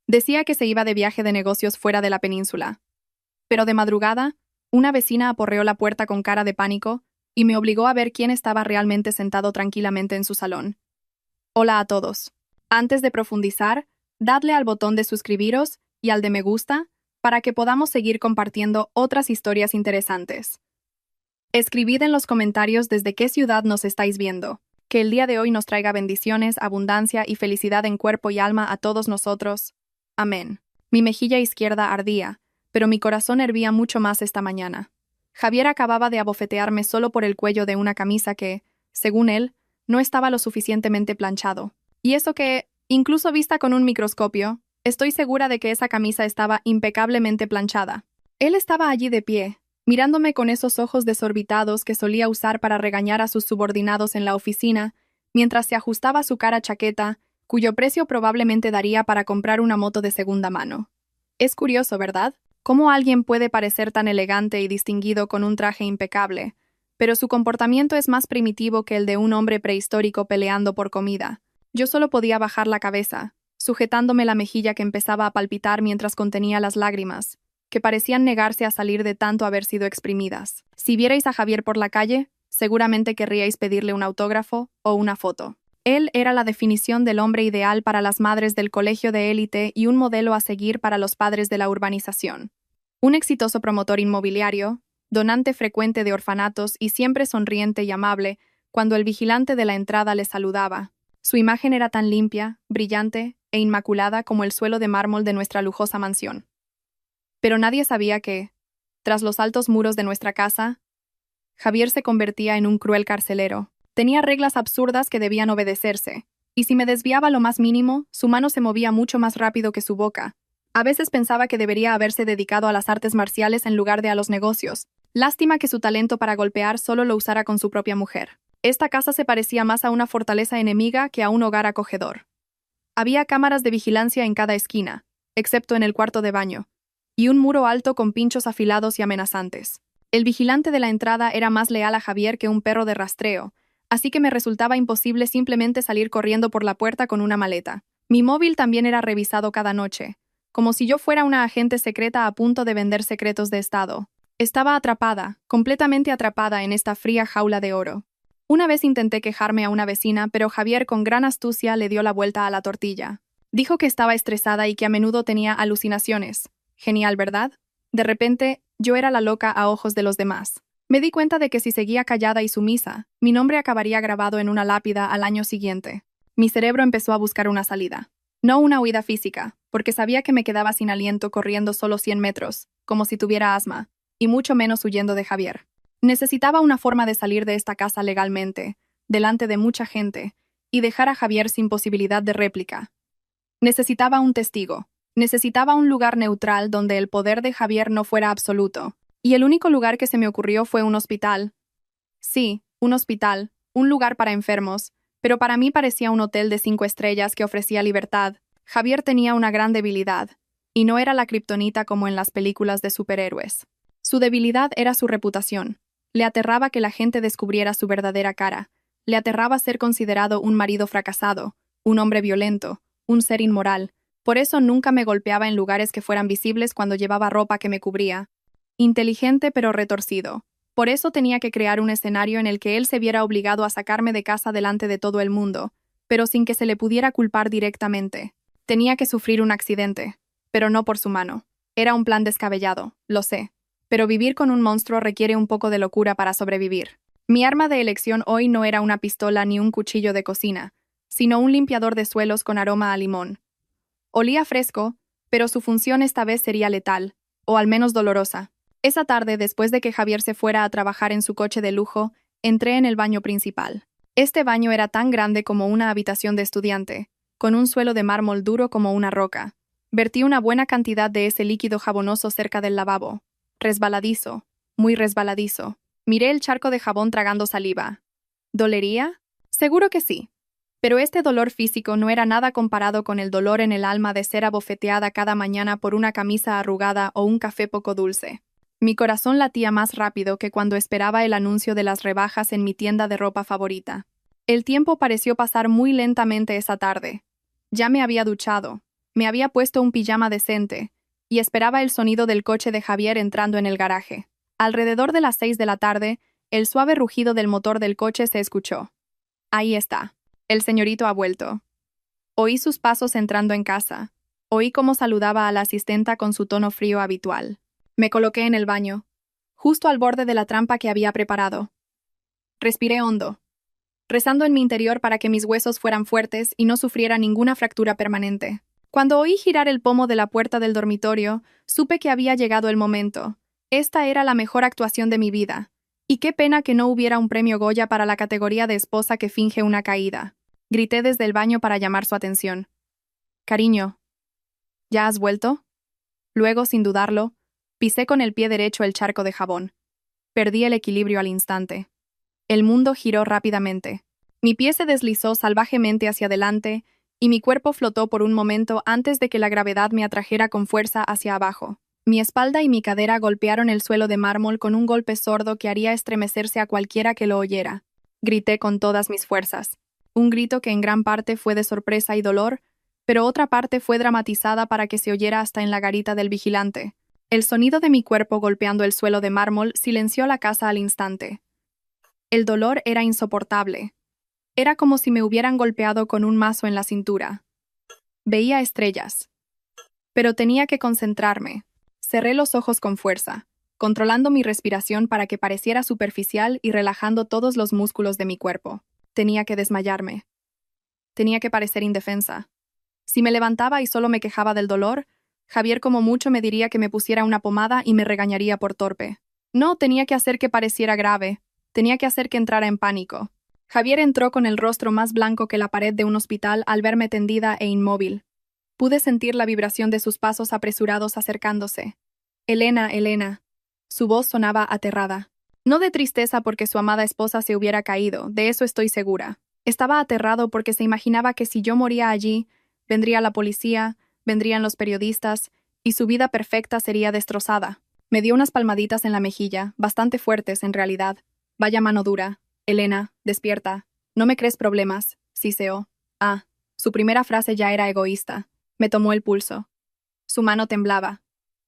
Decía que se iba de viaje de negocios fuera de la península. Pero de madrugada, una vecina aporreó la puerta con cara de pánico y me obligó a ver quién estaba realmente sentado tranquilamente en su salón. Hola a todos. Antes de profundizar, dadle al botón de suscribiros y al de me gusta para que podamos seguir compartiendo otras historias interesantes. Escribid en los comentarios desde qué ciudad nos estáis viendo. Que el día de hoy nos traiga bendiciones, abundancia y felicidad en cuerpo y alma a todos nosotros. Amén. Mi mejilla izquierda ardía, pero mi corazón hervía mucho más esta mañana. Javier acababa de abofetearme solo por el cuello de una camisa que, según él, no estaba lo suficientemente planchado. Y eso que, incluso vista con un microscopio, estoy segura de que esa camisa estaba impecablemente planchada. Él estaba allí de pie, mirándome con esos ojos desorbitados que solía usar para regañar a sus subordinados en la oficina, mientras se ajustaba su cara chaqueta, cuyo precio probablemente daría para comprar una moto de segunda mano. Es curioso, ¿verdad? Cómo alguien puede parecer tan elegante y distinguido con un traje impecable, pero su comportamiento es más primitivo que el de un hombre prehistórico peleando por comida. Yo solo podía bajar la cabeza, sujetándome la mejilla que empezaba a palpitar mientras contenía las lágrimas, que parecían negarse a salir de tanto haber sido exprimidas. Si vierais a Javier por la calle, seguramente querríais pedirle un autógrafo o una foto. Él era la definición del hombre ideal para las madres del colegio de élite y un modelo a seguir para los padres de la urbanización. Un exitoso promotor inmobiliario, donante frecuente de orfanatos y siempre sonriente y amable cuando el vigilante de la entrada le saludaba. Su imagen era tan limpia, brillante e inmaculada como el suelo de mármol de nuestra lujosa mansión. Pero nadie sabía que, tras los altos muros de nuestra casa, Javier se convertía en un cruel carcelero. Tenía reglas absurdas que debían obedecerse, y si me desviaba lo más mínimo, su mano se movía mucho más rápido que su boca. A veces pensaba que debería haberse dedicado a las artes marciales en lugar de a los negocios. Lástima que su talento para golpear solo lo usara con su propia mujer. Esta casa se parecía más a una fortaleza enemiga que a un hogar acogedor. Había cámaras de vigilancia en cada esquina, excepto en el cuarto de baño, y un muro alto con pinchos afilados y amenazantes. El vigilante de la entrada era más leal a Javier que un perro de rastreo, así que me resultaba imposible simplemente salir corriendo por la puerta con una maleta. Mi móvil también era revisado cada noche, como si yo fuera una agente secreta a punto de vender secretos de Estado. Estaba atrapada, completamente atrapada en esta fría jaula de oro. Una vez intenté quejarme a una vecina, pero Javier con gran astucia le dio la vuelta a la tortilla. Dijo que estaba estresada y que a menudo tenía alucinaciones. Genial, ¿verdad? De repente, yo era la loca a ojos de los demás. Me di cuenta de que si seguía callada y sumisa, mi nombre acabaría grabado en una lápida al año siguiente. Mi cerebro empezó a buscar una salida. No una huida física, porque sabía que me quedaba sin aliento corriendo solo 100 metros, como si tuviera asma, y mucho menos huyendo de Javier. Necesitaba una forma de salir de esta casa legalmente, delante de mucha gente, y dejar a Javier sin posibilidad de réplica. Necesitaba un testigo. Necesitaba un lugar neutral donde el poder de Javier no fuera absoluto. Y el único lugar que se me ocurrió fue un hospital. Sí, un hospital, un lugar para enfermos, pero para mí parecía un hotel de 5 estrellas que ofrecía libertad. Javier tenía una gran debilidad, y no era la kriptonita como en las películas de superhéroes. Su debilidad era su reputación. Le aterraba que la gente descubriera su verdadera cara. Le aterraba ser considerado un marido fracasado, un hombre violento, un ser inmoral. Por eso nunca me golpeaba en lugares que fueran visibles cuando llevaba ropa que me cubría. Inteligente pero retorcido. Por eso tenía que crear un escenario en el que él se viera obligado a sacarme de casa delante de todo el mundo, pero sin que se le pudiera culpar directamente. Tenía que sufrir un accidente, pero no por su mano. Era un plan descabellado, lo sé. Pero vivir con un monstruo requiere un poco de locura para sobrevivir. Mi arma de elección hoy no era una pistola ni un cuchillo de cocina, sino un limpiador de suelos con aroma a limón. Olía fresco, pero su función esta vez sería letal, o al menos dolorosa. Esa tarde, después de que Javier se fuera a trabajar en su coche de lujo, entré en el baño principal. Este baño era tan grande como una habitación de estudiante, con un suelo de mármol duro como una roca. Vertí una buena cantidad de ese líquido jabonoso cerca del lavabo. Resbaladizo, muy resbaladizo. Miré el charco de jabón tragando saliva. ¿Dolería? Seguro que sí. Pero este dolor físico no era nada comparado con el dolor en el alma de ser abofeteada cada mañana por una camisa arrugada o un café poco dulce. Mi corazón latía más rápido que cuando esperaba el anuncio de las rebajas en mi tienda de ropa favorita. El tiempo pareció pasar muy lentamente esa tarde. Ya me había duchado. Me había puesto un pijama decente y esperaba el sonido del coche de Javier entrando en el garaje. Alrededor de las 6 de la tarde, el suave rugido del motor del coche se escuchó. Ahí está. El señorito ha vuelto. Oí sus pasos entrando en casa. Oí cómo saludaba a la asistenta con su tono frío habitual. Me coloqué en el baño, justo al borde de la trampa que había preparado. Respiré hondo, rezando en mi interior para que mis huesos fueran fuertes y no sufriera ninguna fractura permanente. Cuando oí girar el pomo de la puerta del dormitorio, supe que había llegado el momento. Esta era la mejor actuación de mi vida. Y qué pena que no hubiera un premio Goya para la categoría de esposa que finge una caída. Grité desde el baño para llamar su atención. Cariño, ¿ya has vuelto? Luego, sin dudarlo, pisé con el pie derecho el charco de jabón. Perdí el equilibrio al instante. El mundo giró rápidamente. Mi pie se deslizó salvajemente hacia adelante y mi cuerpo flotó por un momento antes de que la gravedad me atrajera con fuerza hacia abajo. Mi espalda y mi cadera golpearon el suelo de mármol con un golpe sordo que haría estremecerse a cualquiera que lo oyera. Grité con todas mis fuerzas. Un grito que en gran parte fue de sorpresa y dolor, pero otra parte fue dramatizada para que se oyera hasta en la garita del vigilante. El sonido de mi cuerpo golpeando el suelo de mármol silenció la casa al instante. El dolor era insoportable. Era como si me hubieran golpeado con un mazo en la cintura. Veía estrellas. Pero tenía que concentrarme. Cerré los ojos con fuerza, controlando mi respiración para que pareciera superficial y relajando todos los músculos de mi cuerpo. Tenía que desmayarme. Tenía que parecer indefensa. Si me levantaba y solo me quejaba del dolor, Javier como mucho me diría que me pusiera una pomada y me regañaría por torpe. No, tenía que hacer que pareciera grave. Tenía que hacer que entrara en pánico. Javier entró con el rostro más blanco que la pared de un hospital al verme tendida e inmóvil. Pude sentir la vibración de sus pasos apresurados acercándose. Elena, Elena. Su voz sonaba aterrada. No de tristeza porque su amada esposa se hubiera caído, de eso estoy segura. Estaba aterrado porque se imaginaba que si yo moría allí, vendría la policía, vendrían los periodistas, y su vida perfecta sería destrozada. Me dio unas palmaditas en la mejilla, bastante fuertes en realidad. Vaya mano dura. Elena, despierta. ¿No me crees problemas? Siseó. Ah, su primera frase ya era egoísta. Me tomó el pulso. Su mano temblaba.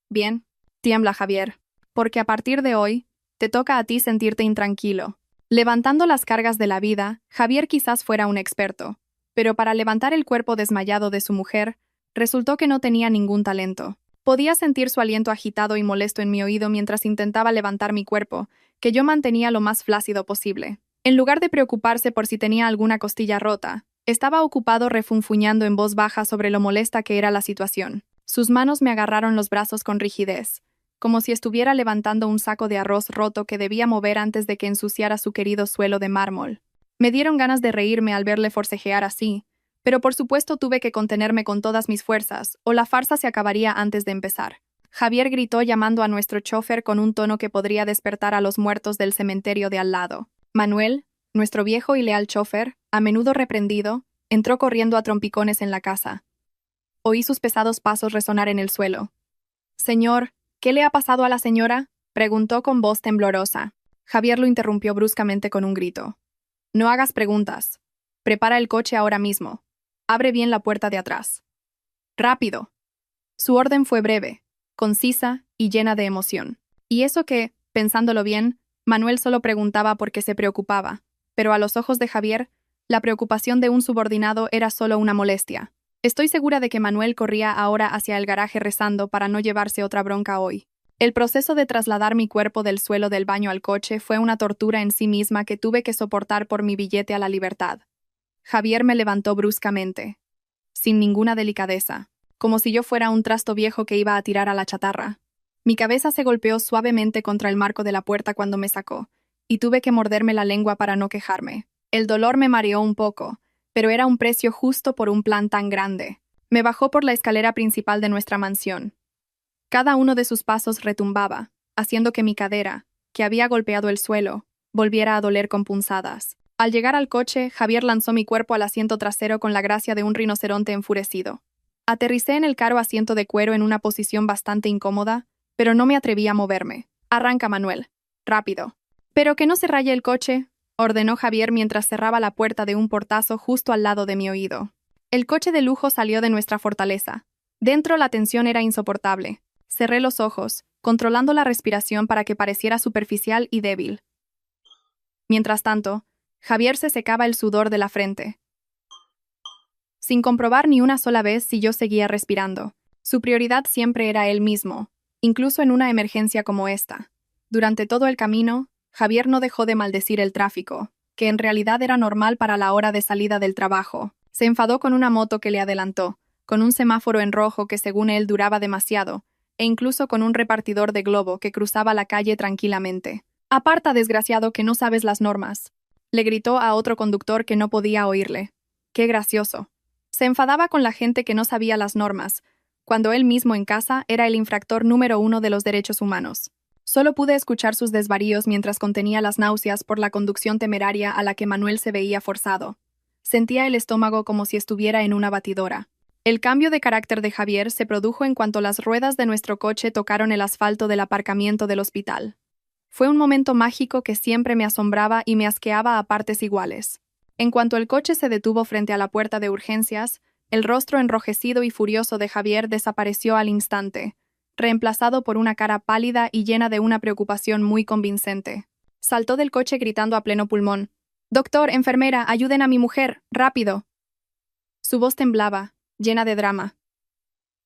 Bien, tiembla, Javier. Porque a partir de hoy, te toca a ti sentirte intranquilo. Levantando las cargas de la vida, Javier quizás fuera un experto, pero para levantar el cuerpo desmayado de su mujer, resultó que no tenía ningún talento. Podía sentir su aliento agitado y molesto en mi oído mientras intentaba levantar mi cuerpo, que yo mantenía lo más flácido posible. En lugar de preocuparse por si tenía alguna costilla rota, estaba ocupado refunfuñando en voz baja sobre lo molesta que era la situación. Sus manos me agarraron los brazos con rigidez, como si estuviera levantando un saco de arroz roto que debía mover antes de que ensuciara su querido suelo de mármol. Me dieron ganas de reírme al verle forcejear así, pero por supuesto tuve que contenerme con todas mis fuerzas, o la farsa se acabaría antes de empezar. Javier gritó llamando a nuestro chofer con un tono que podría despertar a los muertos del cementerio de al lado. Manuel, nuestro viejo y leal chofer, a menudo reprendido, entró corriendo a trompicones en la casa. Oí sus pesados pasos resonar en el suelo. «Señor, ¿qué le ha pasado a la señora?», preguntó con voz temblorosa. Javier lo interrumpió bruscamente con un grito. «No hagas preguntas. Prepara el coche ahora mismo. Abre bien la puerta de atrás. ¡Rápido!». Su orden fue breve, concisa y llena de emoción. Y eso que, pensándolo bien, Manuel solo preguntaba porque se preocupaba, pero a los ojos de Javier, la preocupación de un subordinado era solo una molestia. Estoy segura de que Manuel corría ahora hacia el garaje rezando para no llevarse otra bronca hoy. El proceso de trasladar mi cuerpo del suelo del baño al coche fue una tortura en sí misma que tuve que soportar por mi billete a la libertad. Javier me levantó bruscamente, sin ninguna delicadeza, como si yo fuera un trasto viejo que iba a tirar a la chatarra. Mi cabeza se golpeó suavemente contra el marco de la puerta cuando me sacó, y tuve que morderme la lengua para no quejarme. El dolor me mareó un poco, pero era un precio justo por un plan tan grande. Me bajó por la escalera principal de nuestra mansión. Cada uno de sus pasos retumbaba, haciendo que mi cadera, que había golpeado el suelo, volviera a doler con punzadas. Al llegar al coche, Javier lanzó mi cuerpo al asiento trasero con la gracia de un rinoceronte enfurecido. Aterricé en el caro asiento de cuero en una posición bastante incómoda, pero no me atreví a moverme. «Arranca, Manuel. Rápido». «Pero que no se raye el coche», ordenó Javier mientras cerraba la puerta de un portazo justo al lado de mi oído. El coche de lujo salió de nuestra fortaleza, Dentro la tensión era insoportable. Cerré los ojos, controlando la respiración para que pareciera superficial y débil. Mientras tanto, Javier se secaba el sudor de la frente, sin comprobar ni una sola vez si yo seguía respirando. Su prioridad siempre era él mismo, incluso en una emergencia como esta. Durante todo el camino, Javier no dejó de maldecir el tráfico, que en realidad era normal para la hora de salida del trabajo. Se enfadó con una moto que le adelantó, con un semáforo en rojo que según él duraba demasiado, e incluso con un repartidor de globo que cruzaba la calle tranquilamente. «Aparta, desgraciado, que no sabes las normas», le gritó a otro conductor que no podía oírle. ¡Qué gracioso! Se enfadaba con la gente que no sabía las normas, cuando él mismo en casa era el infractor número 1 de los derechos humanos. Solo pude escuchar sus desvaríos mientras contenía las náuseas por la conducción temeraria a la que Manuel se veía forzado. Sentía el estómago como si estuviera en una batidora. El cambio de carácter de Javier se produjo en cuanto las ruedas de nuestro coche tocaron el asfalto del aparcamiento del hospital. Fue un momento mágico que siempre me asombraba y me asqueaba a partes iguales. En cuanto el coche se detuvo frente a la puerta de urgencias, el rostro enrojecido y furioso de Javier desapareció al instante, reemplazado por una cara pálida y llena de una preocupación muy convincente. Saltó del coche gritando a pleno pulmón: «Doctor, enfermera, ayuden a mi mujer, rápido». Su voz temblaba, llena de drama,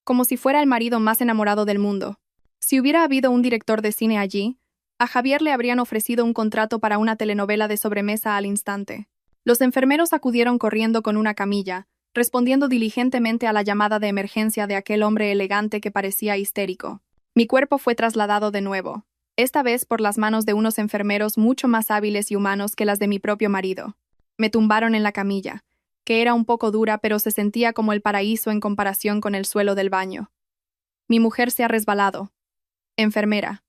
como si fuera el marido más enamorado del mundo. Si hubiera habido un director de cine allí, a Javier le habrían ofrecido un contrato para una telenovela de sobremesa al instante. Los enfermeros acudieron corriendo con una camilla, respondiendo diligentemente a la llamada de emergencia de aquel hombre elegante que parecía histérico. Mi cuerpo fue trasladado de nuevo, esta vez por las manos de unos enfermeros mucho más hábiles y humanos que las de mi propio marido. Me tumbaron en la camilla, que era un poco dura pero se sentía como el paraíso en comparación con el suelo del baño. Mi mujer se ha resbalado. Enfermera.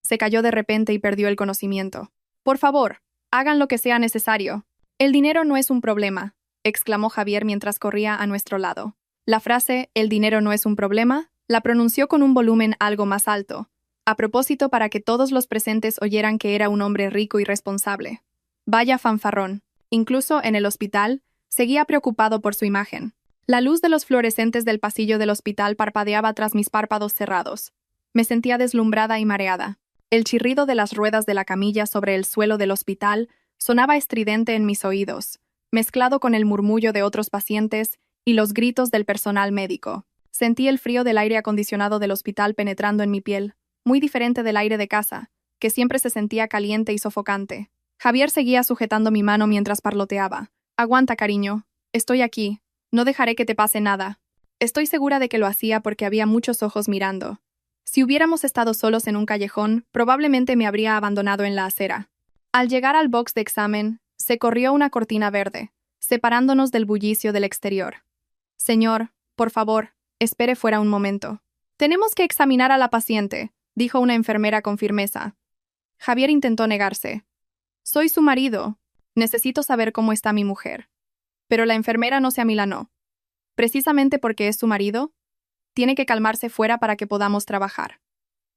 Se cayó de repente y perdió el conocimiento. Por favor, hagan lo que sea necesario. El dinero no es un problema, exclamó Javier mientras corría a nuestro lado. La frase «el dinero no es un problema» la pronunció con un volumen algo más alto, a propósito para que todos los presentes oyeran que era un hombre rico y responsable. Vaya fanfarrón. Incluso en el hospital, seguía preocupado por su imagen. La luz de los fluorescentes del pasillo del hospital parpadeaba tras mis párpados cerrados. Me sentía deslumbrada y mareada. El chirrido de las ruedas de la camilla sobre el suelo del hospital sonaba estridente en mis oídos, mezclado con el murmullo de otros pacientes y los gritos del personal médico. Sentí el frío del aire acondicionado del hospital penetrando en mi piel, muy diferente del aire de casa, que siempre se sentía caliente y sofocante. Javier seguía sujetando mi mano mientras parloteaba. «Aguanta, cariño. Estoy aquí. No dejaré que te pase nada». Estoy segura de que lo hacía porque había muchos ojos mirando. Si hubiéramos estado solos en un callejón, probablemente me habría abandonado en la acera. Al llegar al box de examen, se corrió una cortina verde, separándonos del bullicio del exterior. «Señor, por favor, espere fuera un momento. Tenemos que examinar a la paciente», dijo una enfermera con firmeza. Javier intentó negarse. «Soy su marido. Necesito saber cómo está mi mujer». Pero la enfermera no se amilanó. «Precisamente porque es su marido, tiene que calmarse fuera para que podamos trabajar.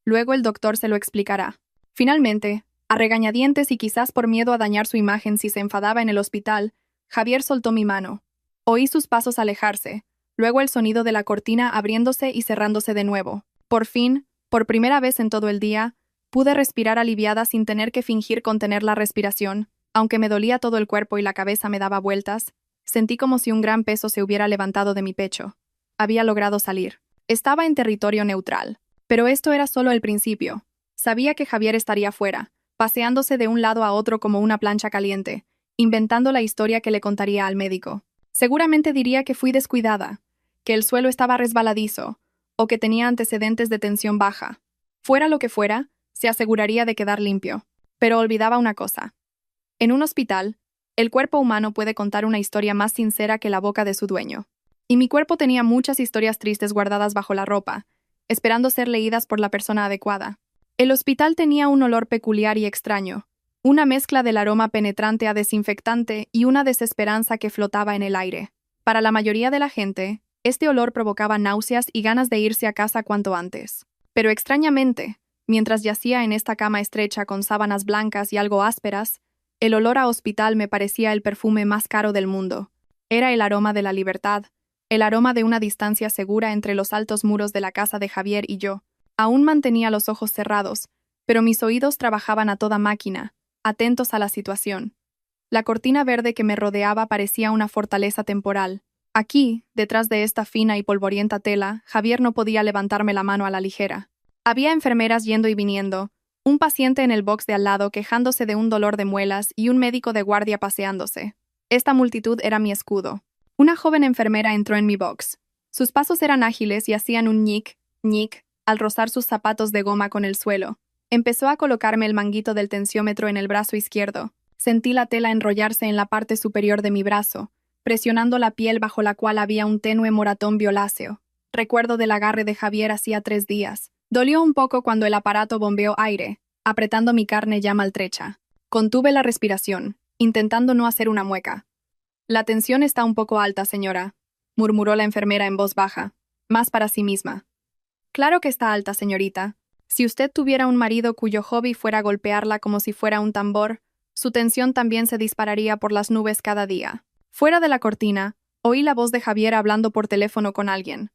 Luego el doctor se lo explicará». Finalmente, a regañadientes y quizás por miedo a dañar su imagen si se enfadaba en el hospital, Javier soltó mi mano. Oí sus pasos alejarse, luego el sonido de la cortina abriéndose y cerrándose de nuevo. Por fin, por primera vez en todo el día, pude respirar aliviada sin tener que fingir contener la respiración. Aunque me dolía todo el cuerpo y la cabeza me daba vueltas, sentí como si un gran peso se hubiera levantado de mi pecho. Había logrado salir. Estaba en territorio neutral. Pero esto era solo el principio. Sabía que Javier estaría fuera, paseándose de un lado a otro como una plancha caliente, inventando la historia que le contaría al médico. Seguramente diría que fui descuidada, que el suelo estaba resbaladizo, o que tenía antecedentes de tensión baja. Fuera lo que fuera, se aseguraría de quedar limpio. Pero olvidaba una cosa. En un hospital, el cuerpo humano puede contar una historia más sincera que la boca de su dueño. Y mi cuerpo tenía muchas historias tristes guardadas bajo la ropa, esperando ser leídas por la persona adecuada. El hospital tenía un olor peculiar y extraño, una mezcla del aroma penetrante a desinfectante y una desesperanza que flotaba en el aire. Para la mayoría de la gente, este olor provocaba náuseas y ganas de irse a casa cuanto antes. Pero extrañamente, mientras yacía en esta cama estrecha con sábanas blancas y algo ásperas, el olor a hospital me parecía el perfume más caro del mundo. Era el aroma de la libertad, el aroma de una distancia segura entre los altos muros de la casa de Javier y yo. Aún mantenía los ojos cerrados, pero mis oídos trabajaban a toda máquina, atentos a la situación. La cortina verde que me rodeaba parecía una fortaleza temporal. Aquí, detrás de esta fina y polvorienta tela, Javier no podía levantarme la mano a la ligera. Había enfermeras yendo y viniendo, un paciente en el box de al lado quejándose de un dolor de muelas y un médico de guardia paseándose. Esta multitud era mi escudo. Una joven enfermera entró en mi box. Sus pasos eran ágiles y hacían un ñic, ñic, al rozar sus zapatos de goma con el suelo. Empezó a colocarme el manguito del tensiómetro en el brazo izquierdo. Sentí la tela enrollarse en la parte superior de mi brazo, presionando la piel bajo la cual había un tenue moratón violáceo. Recuerdo del agarre de Javier hacía 3 días. Dolió un poco cuando el aparato bombeó aire, apretando mi carne ya maltrecha. Contuve la respiración, intentando no hacer una mueca. La tensión está un poco alta, señora, murmuró la enfermera en voz baja, más para sí misma. Claro que está alta, señorita. Si usted tuviera un marido cuyo hobby fuera golpearla como si fuera un tambor, su tensión también se dispararía por las nubes cada día. Fuera de la cortina, oí la voz de Javier hablando por teléfono con alguien.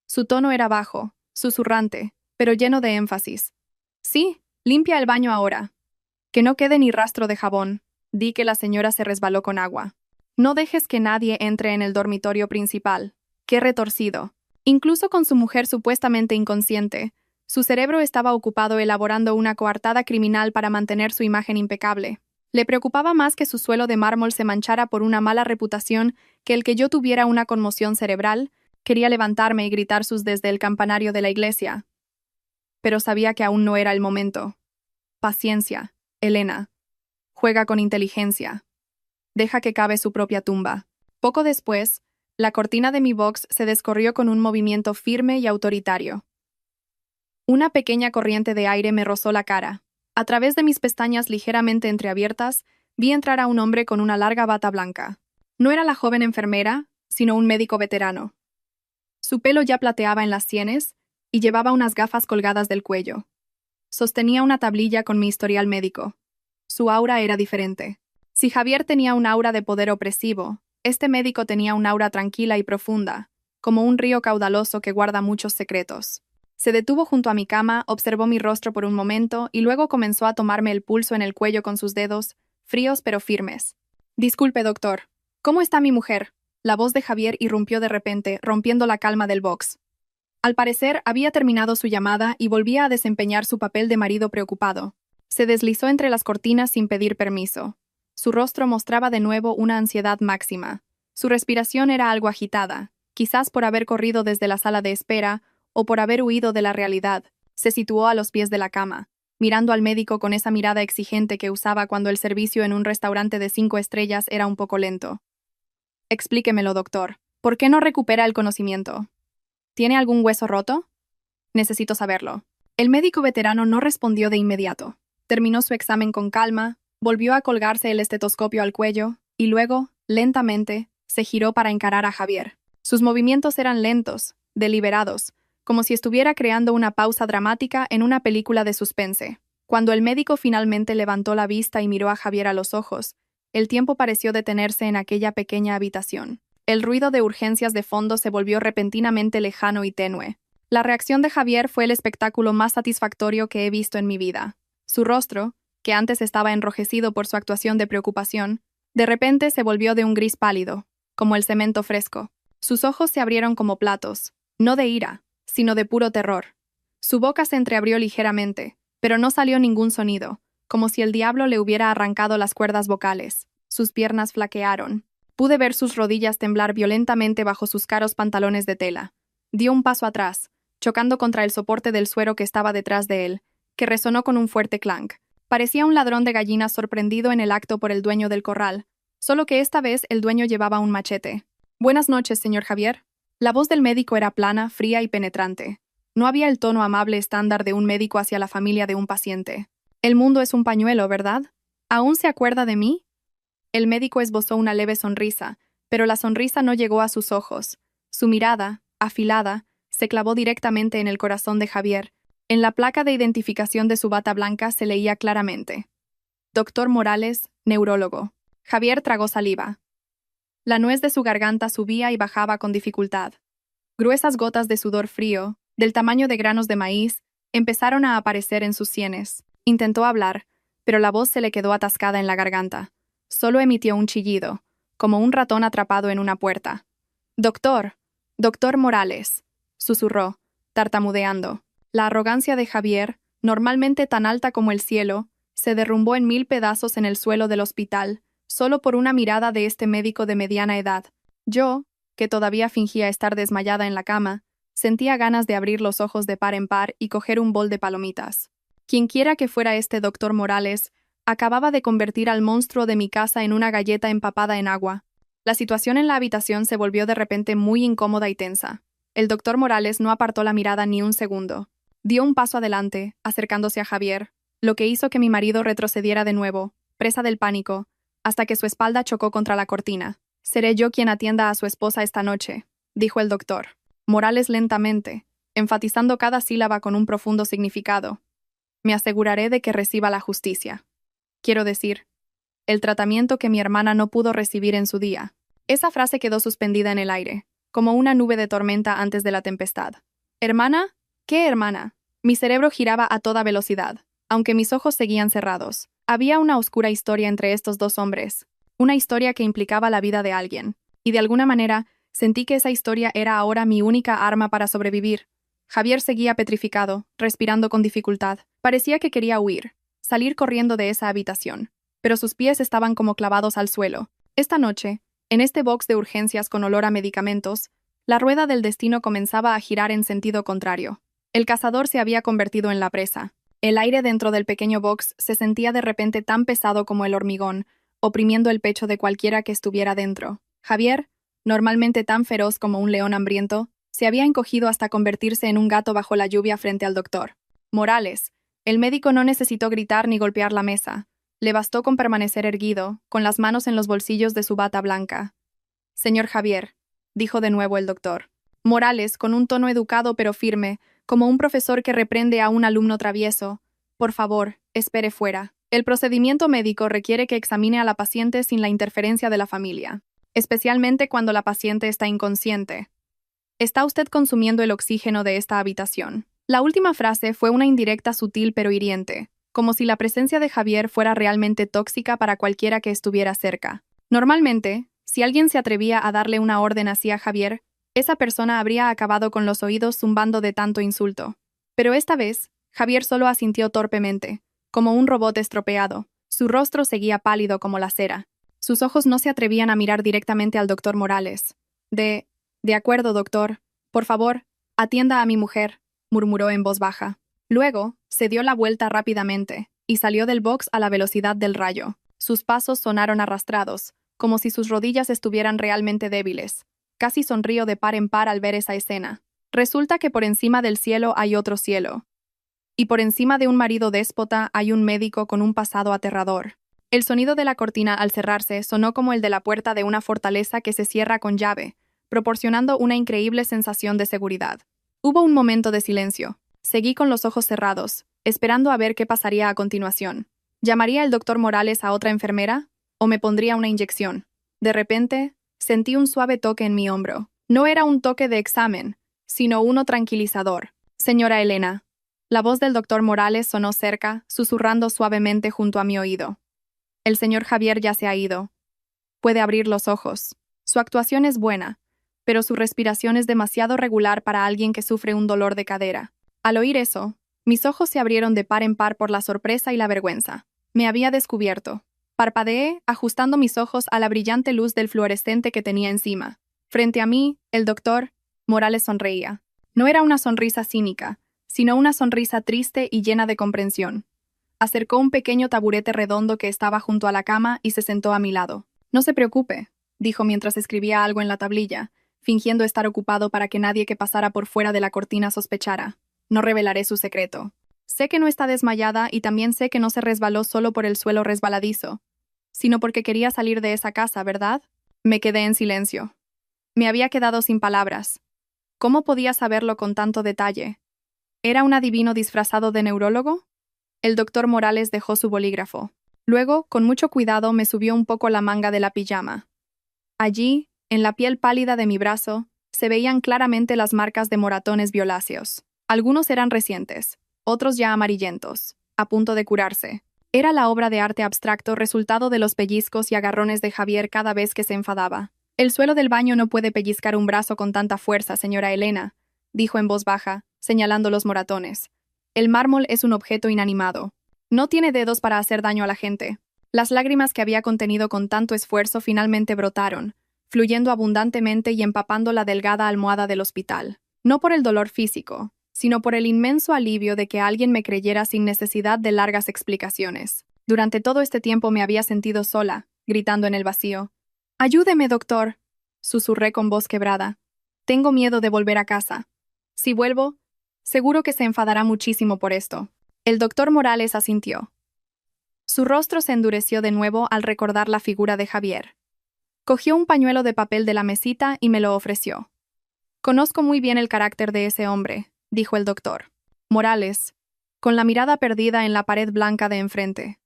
Su tono era bajo, susurrante, pero lleno de énfasis. Sí, limpia el baño ahora. Que no quede ni rastro de jabón. Di que la señora se resbaló con agua. No dejes que nadie entre en el dormitorio principal. Qué retorcido. Incluso con su mujer supuestamente inconsciente, su cerebro estaba ocupado elaborando una coartada criminal para mantener su imagen impecable. Le preocupaba más que su suelo de mármol se manchara por una mala reputación que el que yo tuviera una conmoción cerebral. Quería levantarme y gritar sus desde el campanario de la iglesia. Pero sabía que aún no era el momento. Paciencia, Elena. Juega con inteligencia. Deja que cabe su propia tumba. Poco después, la cortina de mi box se descorrió con un movimiento firme y autoritario. Una pequeña corriente de aire me rozó la cara. A través de mis pestañas ligeramente entreabiertas, vi entrar a un hombre con una larga bata blanca. No era la joven enfermera, sino un médico veterano. Su pelo ya plateaba en las sienes y llevaba unas gafas colgadas del cuello. Sostenía una tablilla con mi historial médico. Su aura era diferente. Si Javier tenía un aura de poder opresivo, este médico tenía un aura tranquila y profunda, como un río caudaloso que guarda muchos secretos. Se detuvo junto a mi cama, observó mi rostro por un momento y luego comenzó a tomarme el pulso en el cuello con sus dedos, fríos pero firmes. Disculpe, doctor. ¿Cómo está mi mujer? La voz de Javier irrumpió de repente, rompiendo la calma del box. Al parecer, había terminado su llamada y volvía a desempeñar su papel de marido preocupado. Se deslizó entre las cortinas sin pedir permiso. Su rostro mostraba de nuevo una ansiedad máxima. Su respiración era algo agitada, quizás por haber corrido desde la sala de espera o por haber huido de la realidad. Se situó a los pies de la cama, mirando al médico con esa mirada exigente que usaba cuando el servicio en un restaurante de 5 estrellas era un poco lento. Explíquemelo, doctor. ¿Por qué no recupera el conocimiento? ¿Tiene algún hueso roto? Necesito saberlo. El médico veterano no respondió de inmediato. Terminó su examen con calma, volvió a colgarse el estetoscopio al cuello y luego, lentamente, se giró para encarar a Javier. Sus movimientos eran lentos, deliberados, como si estuviera creando una pausa dramática en una película de suspense. Cuando el médico finalmente levantó la vista y miró a Javier a los ojos, el tiempo pareció detenerse en aquella pequeña habitación. El ruido de urgencias de fondo se volvió repentinamente lejano y tenue. La reacción de Javier fue el espectáculo más satisfactorio que he visto en mi vida. Su rostro, que antes estaba enrojecido por su actuación de preocupación, de repente se volvió de un gris pálido, como el cemento fresco. Sus ojos se abrieron como platos, no de ira, sino de puro terror. Su boca se entreabrió ligeramente, pero no salió ningún sonido, como si el diablo le hubiera arrancado las cuerdas vocales. Sus piernas flaquearon. Pude ver sus rodillas temblar violentamente bajo sus caros pantalones de tela. Dio un paso atrás, chocando contra el soporte del suero que estaba detrás de él, que resonó con un fuerte clank. Parecía un ladrón de gallinas sorprendido en el acto por el dueño del corral, solo que esta vez el dueño llevaba un machete. Buenas noches, señor Javier. La voz del médico era plana, fría y penetrante. No había el tono amable estándar de un médico hacia la familia de un paciente. El mundo es un pañuelo, ¿verdad? ¿Aún se acuerda de mí? El médico esbozó una leve sonrisa, pero la sonrisa no llegó a sus ojos. Su mirada, afilada, se clavó directamente en el corazón de Javier. En la placa de identificación de su bata blanca se leía claramente: Doctor Morales, neurólogo. Javier tragó saliva. La nuez de su garganta subía y bajaba con dificultad. Gruesas gotas de sudor frío, del tamaño de granos de maíz, empezaron a aparecer en sus sienes. Intentó hablar, pero la voz se le quedó atascada en la garganta. Solo emitió un chillido, como un ratón atrapado en una puerta. «Doctor, doctor Morales», susurró, tartamudeando. La arrogancia de Javier, normalmente tan alta como el cielo, se derrumbó en 1000 pedazos en el suelo del hospital, solo por una mirada de este médico de mediana edad. Yo, que todavía fingía estar desmayada en la cama, sentía ganas de abrir los ojos de par en par y coger un bol de palomitas. Quienquiera que fuera este doctor Morales, acababa de convertir al monstruo de mi casa en una galleta empapada en agua. La situación en la habitación se volvió de repente muy incómoda y tensa. El doctor Morales no apartó la mirada ni un segundo. Dio un paso adelante, acercándose a Javier, lo que hizo que mi marido retrocediera de nuevo, presa del pánico, hasta que su espalda chocó contra la cortina. «Seré yo quien atienda a su esposa esta noche», dijo el doctor. Morales lentamente, enfatizando cada sílaba con un profundo significado. «Me aseguraré de que reciba la justicia. Quiero decir, el tratamiento que mi hermana no pudo recibir en su día». Esa frase quedó suspendida en el aire, como una nube de tormenta antes de la tempestad. ¿Hermana? ¿Qué hermana? Mi cerebro giraba a toda velocidad, aunque mis ojos seguían cerrados. Había una oscura historia entre estos dos hombres, una historia que implicaba la vida de alguien, y de alguna manera sentí que esa historia era ahora mi única arma para sobrevivir. Javier seguía petrificado, respirando con dificultad. Parecía que quería huir, salir corriendo de esa habitación, pero sus pies estaban como clavados al suelo. Esta noche, en este box de urgencias con olor a medicamentos, la rueda del destino comenzaba a girar en sentido contrario. El cazador se había convertido en la presa. El aire dentro del pequeño box se sentía de repente tan pesado como el hormigón, oprimiendo el pecho de cualquiera que estuviera dentro. Javier, normalmente tan feroz como un león hambriento, se había encogido hasta convertirse en un gato bajo la lluvia frente al doctor Morales. El médico no necesitó gritar ni golpear la mesa. Le bastó con permanecer erguido, con las manos en los bolsillos de su bata blanca. «Señor Javier», dijo de nuevo el doctor. Morales, con un tono educado pero firme, como un profesor que reprende a un alumno travieso. «Por favor, espere fuera. El procedimiento médico requiere que examine a la paciente sin la interferencia de la familia, especialmente cuando la paciente está inconsciente. Está usted consumiendo el oxígeno de esta habitación». La última frase fue una indirecta sutil pero hiriente, como si la presencia de Javier fuera realmente tóxica para cualquiera que estuviera cerca. Normalmente, si alguien se atrevía a darle una orden así a Javier, esa persona habría acabado con los oídos zumbando de tanto insulto. Pero esta vez, Javier solo asintió torpemente, como un robot estropeado. Su rostro seguía pálido como la cera. Sus ojos no se atrevían a mirar directamente al doctor Morales. De acuerdo, doctor. Por favor, atienda a mi mujer», murmuró en voz baja. Luego, se dio la vuelta rápidamente y salió del box a la velocidad del rayo. Sus pasos sonaron arrastrados, como si sus rodillas estuvieran realmente débiles. Casi sonrió de par en par al ver esa escena. Resulta que por encima del cielo hay otro cielo. Y por encima de un marido déspota hay un médico con un pasado aterrador. El sonido de la cortina al cerrarse sonó como el de la puerta de una fortaleza que se cierra con llave, proporcionando una increíble sensación de seguridad. Hubo un momento de silencio. Seguí con los ojos cerrados, esperando a ver qué pasaría a continuación. ¿Llamaría el doctor Morales a otra enfermera? ¿O me pondría una inyección? De repente, sentí un suave toque en mi hombro. No era un toque de examen, sino uno tranquilizador. «Señora Elena». La voz del doctor Morales sonó cerca, susurrando suavemente junto a mi oído. «El señor Javier ya se ha ido. Puede abrir los ojos. Su actuación es buena, pero su respiración es demasiado regular para alguien que sufre un dolor de cadera». Al oír eso, mis ojos se abrieron de par en par por la sorpresa y la vergüenza. Me había descubierto. Parpadeé, ajustando mis ojos a la brillante luz del fluorescente que tenía encima. Frente a mí, el doctor Morales sonreía. No era una sonrisa cínica, sino una sonrisa triste y llena de comprensión. Acercó un pequeño taburete redondo que estaba junto a la cama y se sentó a mi lado. «No se preocupe», dijo mientras escribía algo en la tablilla, fingiendo estar ocupado para que nadie que pasara por fuera de la cortina sospechara. «No revelaré su secreto. Sé que no está desmayada y también sé que no se resbaló solo por el suelo resbaladizo, sino porque quería salir de esa casa, ¿verdad?» Me quedé en silencio. Me había quedado sin palabras. ¿Cómo podía saberlo con tanto detalle? ¿Era un adivino disfrazado de neurólogo? El doctor Morales dejó su bolígrafo. Luego, con mucho cuidado, me subió un poco la manga de la pijama. Allí, en la piel pálida de mi brazo, se veían claramente las marcas de moratones violáceos. Algunos eran recientes, otros ya amarillentos, a punto de curarse. Era la obra de arte abstracto resultado de los pellizcos y agarrones de Javier cada vez que se enfadaba. El suelo del baño no puede pellizcar un brazo con tanta fuerza, señora Elena, dijo en voz baja, señalando los moratones. El mármol es un objeto inanimado. No tiene dedos para hacer daño a la gente. Las lágrimas que había contenido con tanto esfuerzo finalmente brotaron, fluyendo abundantemente y empapando la delgada almohada del hospital. No por el dolor físico, sino por el inmenso alivio de que alguien me creyera sin necesidad de largas explicaciones. Durante todo este tiempo me había sentido sola, gritando en el vacío. «Ayúdeme, doctor», susurré con voz quebrada. «Tengo miedo de volver a casa. Si vuelvo, seguro que se enfadará muchísimo por esto». El doctor Morales asintió. Su rostro se endureció de nuevo al recordar la figura de Javier. Cogió un pañuelo de papel de la mesita y me lo ofreció. «Conozco muy bien el carácter de ese hombre», dijo el doctor Morales, con la mirada perdida en la pared blanca de enfrente.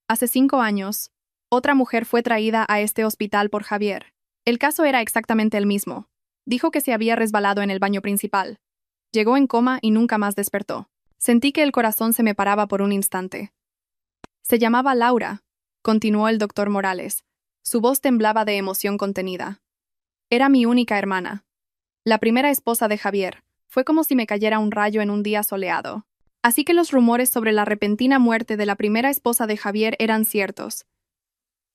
Hace 5 años, otra mujer fue traída a este hospital por Javier. El caso era exactamente el mismo. Dijo que se había resbalado en el baño principal. Llegó en coma y nunca más despertó. Sentí que el corazón se me paraba por un instante. Se llamaba Laura, continuó el doctor Morales. Su voz temblaba de emoción contenida. Era mi única hermana. La primera esposa de Javier. Fue como si me cayera un rayo en un día soleado. Así que los rumores sobre la repentina muerte de la primera esposa de Javier eran ciertos.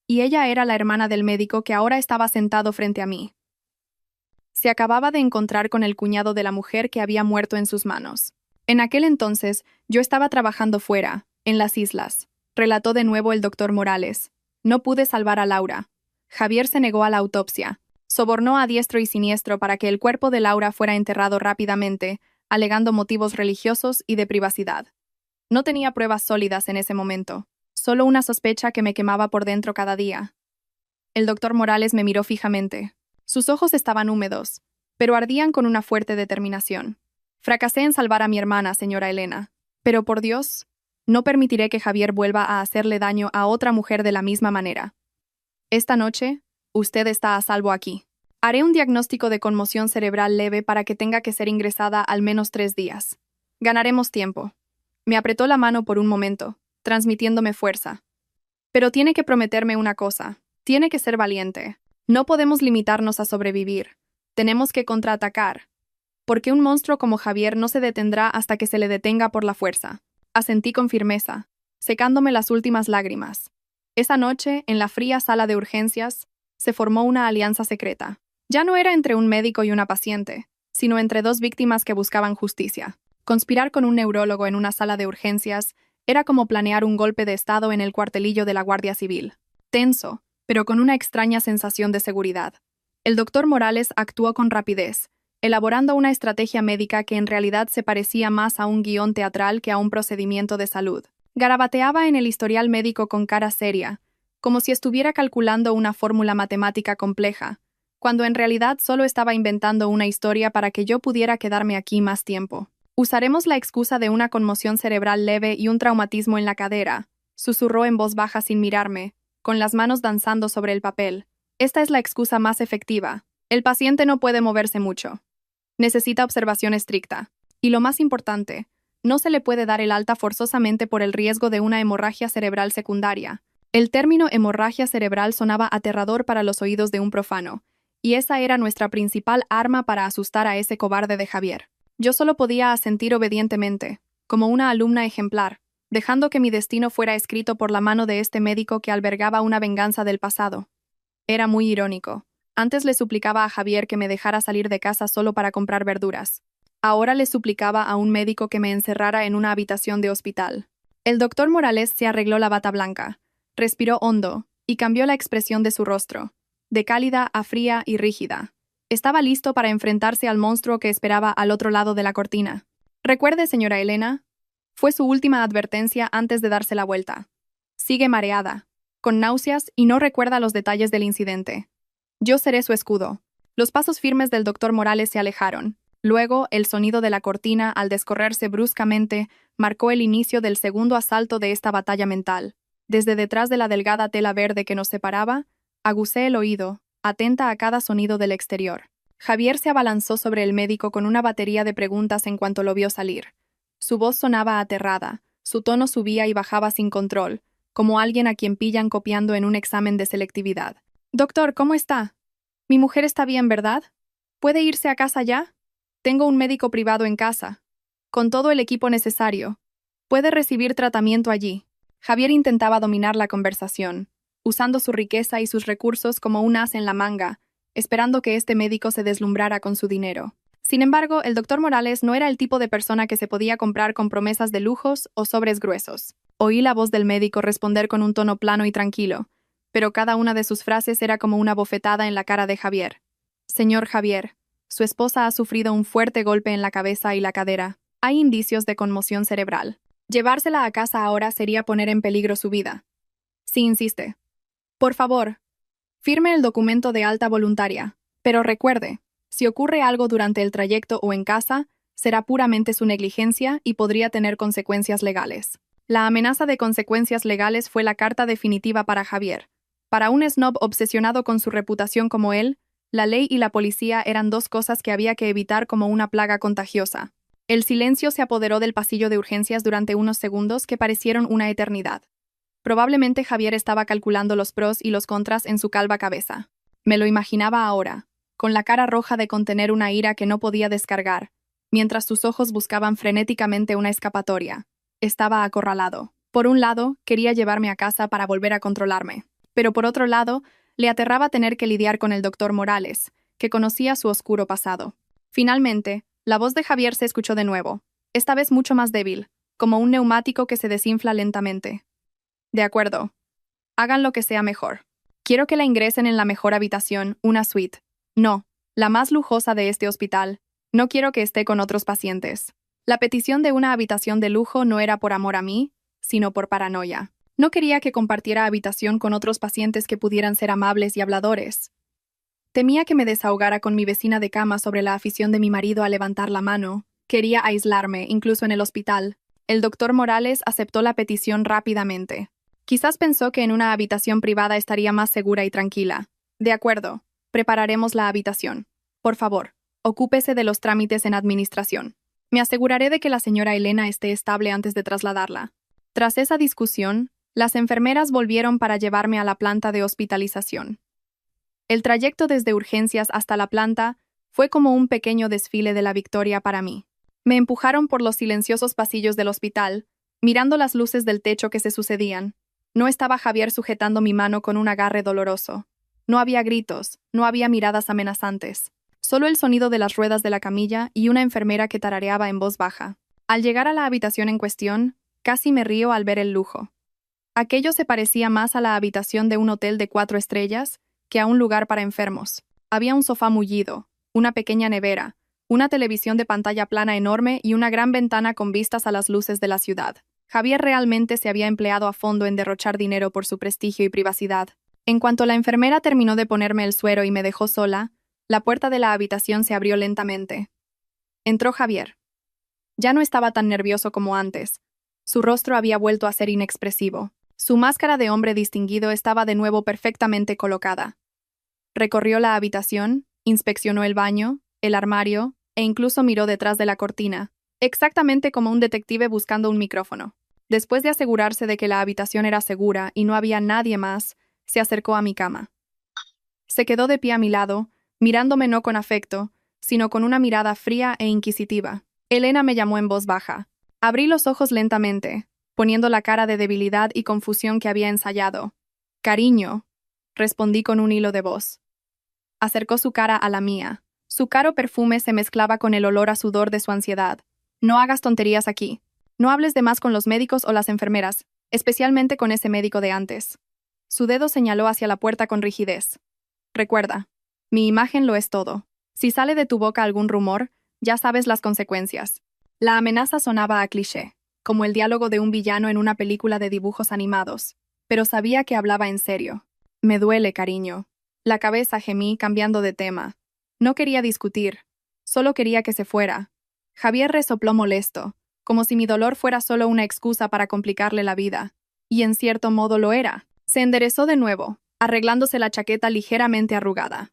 Y ella era la hermana del médico que ahora estaba sentado frente a mí. Se acababa de encontrar con el cuñado de la mujer que había muerto en sus manos. En aquel entonces, yo estaba trabajando fuera, en las islas, relató de nuevo el doctor Morales. No pude salvar a Laura. Javier se negó a la autopsia. Sobornó a diestro y siniestro para que el cuerpo de Laura fuera enterrado rápidamente, alegando motivos religiosos y de privacidad. No tenía pruebas sólidas en ese momento, solo una sospecha que me quemaba por dentro cada día. El doctor Morales me miró fijamente. Sus ojos estaban húmedos, pero ardían con una fuerte determinación. Fracasé en salvar a mi hermana, señora Elena. Pero por Dios, no permitiré que Javier vuelva a hacerle daño a otra mujer de la misma manera. Esta noche, usted está a salvo aquí. Haré un diagnóstico de conmoción cerebral leve para que tenga que ser ingresada al menos 3 días. Ganaremos tiempo. Me apretó la mano por un momento, transmitiéndome fuerza. Pero tiene que prometerme una cosa. Tiene que ser valiente. No podemos limitarnos a sobrevivir. Tenemos que contraatacar. Porque un monstruo como Javier no se detendrá hasta que se le detenga por la fuerza. Asentí con firmeza, secándome las últimas lágrimas. Esa noche, en la fría sala de urgencias, se formó una alianza secreta. Ya no era entre un médico y una paciente, sino entre 2 víctimas que buscaban justicia. Conspirar con un neurólogo en una sala de urgencias era como planear un golpe de estado en el cuartelillo de la Guardia Civil. Tenso, pero con una extraña sensación de seguridad. El doctor Morales actuó con rapidez, elaborando una estrategia médica que en realidad se parecía más a un guión teatral que a un procedimiento de salud. Garabateaba en el historial médico con cara seria, como si estuviera calculando una fórmula matemática compleja, cuando en realidad solo estaba inventando una historia para que yo pudiera quedarme aquí más tiempo. Usaremos la excusa de una conmoción cerebral leve y un traumatismo en la cadera, susurró en voz baja sin mirarme, con las manos danzando sobre el papel. Esta es la excusa más efectiva. El paciente no puede moverse mucho. Necesita observación estricta. Y lo más importante, no se le puede dar el alta forzosamente por el riesgo de una hemorragia cerebral secundaria. El término hemorragia cerebral sonaba aterrador para los oídos de un profano, y esa era nuestra principal arma para asustar a ese cobarde de Javier. Yo solo podía asentir obedientemente, como una alumna ejemplar, dejando que mi destino fuera escrito por la mano de este médico que albergaba una venganza del pasado. Era muy irónico. Antes le suplicaba a Javier que me dejara salir de casa solo para comprar verduras. Ahora le suplicaba a un médico que me encerrara en una habitación de hospital. El doctor Morales se arregló la bata blanca, respiró hondo y cambió la expresión de su rostro, de cálida a fría y rígida. Estaba listo para enfrentarse al monstruo que esperaba al otro lado de la cortina. «Recuerde, señora Elena», fue su última advertencia antes de darse la vuelta. «Sigue mareada, con náuseas y no recuerda los detalles del incidente. Yo seré su escudo». Los pasos firmes del doctor Morales se alejaron. Luego, el sonido de la cortina, al descorrerse bruscamente, marcó el inicio del segundo asalto de esta batalla mental. Desde detrás de la delgada tela verde que nos separaba, agucé el oído, atenta a cada sonido del exterior. Javier se abalanzó sobre el médico con una batería de preguntas en cuanto lo vio salir. Su voz sonaba aterrada, su tono subía y bajaba sin control, como alguien a quien pillan copiando en un examen de selectividad. «Doctor, ¿cómo está? Mi mujer está bien, ¿verdad? ¿Puede irse a casa ya? Tengo un médico privado en casa, con todo el equipo necesario. Puede recibir tratamiento allí». Javier intentaba dominar la conversación, usando su riqueza y sus recursos como un as en la manga, esperando que este médico se deslumbrara con su dinero. Sin embargo, el doctor Morales no era el tipo de persona que se podía comprar con promesas de lujos o sobres gruesos. Oí la voz del médico responder con un tono plano y tranquilo, pero cada una de sus frases era como una bofetada en la cara de Javier. «Señor Javier, su esposa ha sufrido un fuerte golpe en la cabeza y la cadera. Hay indicios de conmoción cerebral. Llevársela a casa ahora sería poner en peligro su vida. Si insiste. Por favor, firme el documento de alta voluntaria, pero recuerde, si ocurre algo durante el trayecto o en casa, será puramente su negligencia y podría tener consecuencias legales». La amenaza de consecuencias legales fue la carta definitiva para Javier. Para un snob obsesionado con su reputación como él, la ley y la policía eran dos cosas que había que evitar como una plaga contagiosa. El silencio se apoderó del pasillo de urgencias durante unos segundos que parecieron una eternidad. Probablemente Javier estaba calculando los pros y los contras en su calva cabeza. Me lo imaginaba ahora, con la cara roja de contener una ira que no podía descargar, mientras sus ojos buscaban frenéticamente una escapatoria. Estaba acorralado. Por un lado, quería llevarme a casa para volver a controlarme, pero por otro lado, le aterraba tener que lidiar con el doctor Morales, que conocía su oscuro pasado. Finalmente, la voz de Javier se escuchó de nuevo, esta vez mucho más débil, como un neumático que se desinfla lentamente. «De acuerdo. Hagan lo que sea mejor. Quiero que la ingresen en la mejor habitación, una suite. No, la más lujosa de este hospital. No quiero que esté con otros pacientes». La petición de una habitación de lujo no era por amor a mí, sino por paranoia. No quería que compartiera habitación con otros pacientes que pudieran ser amables y habladores. Temía que me desahogara con mi vecina de cama sobre la afición de mi marido a levantar la mano. Quería aislarme, incluso en el hospital. El doctor Morales aceptó la petición rápidamente. Quizás pensó que en una habitación privada estaría más segura y tranquila. «De acuerdo, prepararemos la habitación. Por favor, ocúpese de los trámites en administración. Me aseguraré de que la señora Elena esté estable antes de trasladarla». Tras esa discusión, las enfermeras volvieron para llevarme a la planta de hospitalización. El trayecto desde urgencias hasta la planta fue como un pequeño desfile de la victoria para mí. Me empujaron por los silenciosos pasillos del hospital, mirando las luces del techo que se sucedían. No estaba Javier sujetando mi mano con un agarre doloroso. No había gritos, no había miradas amenazantes. Solo el sonido de las ruedas de la camilla y una enfermera que tarareaba en voz baja. Al llegar a la habitación en cuestión, casi me río al ver el lujo. Aquello se parecía más a la habitación de un hotel de 4 estrellas que a un lugar para enfermos. Había un sofá mullido, una pequeña nevera, una televisión de pantalla plana enorme y una gran ventana con vistas a las luces de la ciudad. Javier realmente se había empleado a fondo en derrochar dinero por su prestigio y privacidad. En cuanto la enfermera terminó de ponerme el suero y me dejó sola, la puerta de la habitación se abrió lentamente. Entró Javier. Ya no estaba tan nervioso como antes. Su rostro había vuelto a ser inexpresivo. Su máscara de hombre distinguido estaba de nuevo perfectamente colocada. Recorrió la habitación, inspeccionó el baño, el armario, e incluso miró detrás de la cortina, exactamente como un detective buscando un micrófono. Después de asegurarse de que la habitación era segura y no había nadie más, se acercó a mi cama. Se quedó de pie a mi lado, mirándome no con afecto, sino con una mirada fría e inquisitiva. Elena me llamó en voz baja. Abrí los ojos lentamente, poniendo la cara de debilidad y confusión que había ensayado. «Cariño», respondí con un hilo de voz. Acercó su cara a la mía. Su caro perfume se mezclaba con el olor a sudor de su ansiedad. «No hagas tonterías aquí. No hables de más con los médicos o las enfermeras, especialmente con ese médico de antes». Su dedo señaló hacia la puerta con rigidez. «Recuerda, mi imagen lo es todo. Si sale de tu boca algún rumor, ya sabes las consecuencias». La amenaza sonaba a cliché, como el diálogo de un villano en una película de dibujos animados, pero sabía que hablaba en serio. «Me duele, cariño». La cabeza gemí, cambiando de tema. No quería discutir, solo quería que se fuera. Javier resopló molesto, como si mi dolor fuera solo una excusa para complicarle la vida. Y en cierto modo lo era. Se enderezó de nuevo, arreglándose la chaqueta ligeramente arrugada.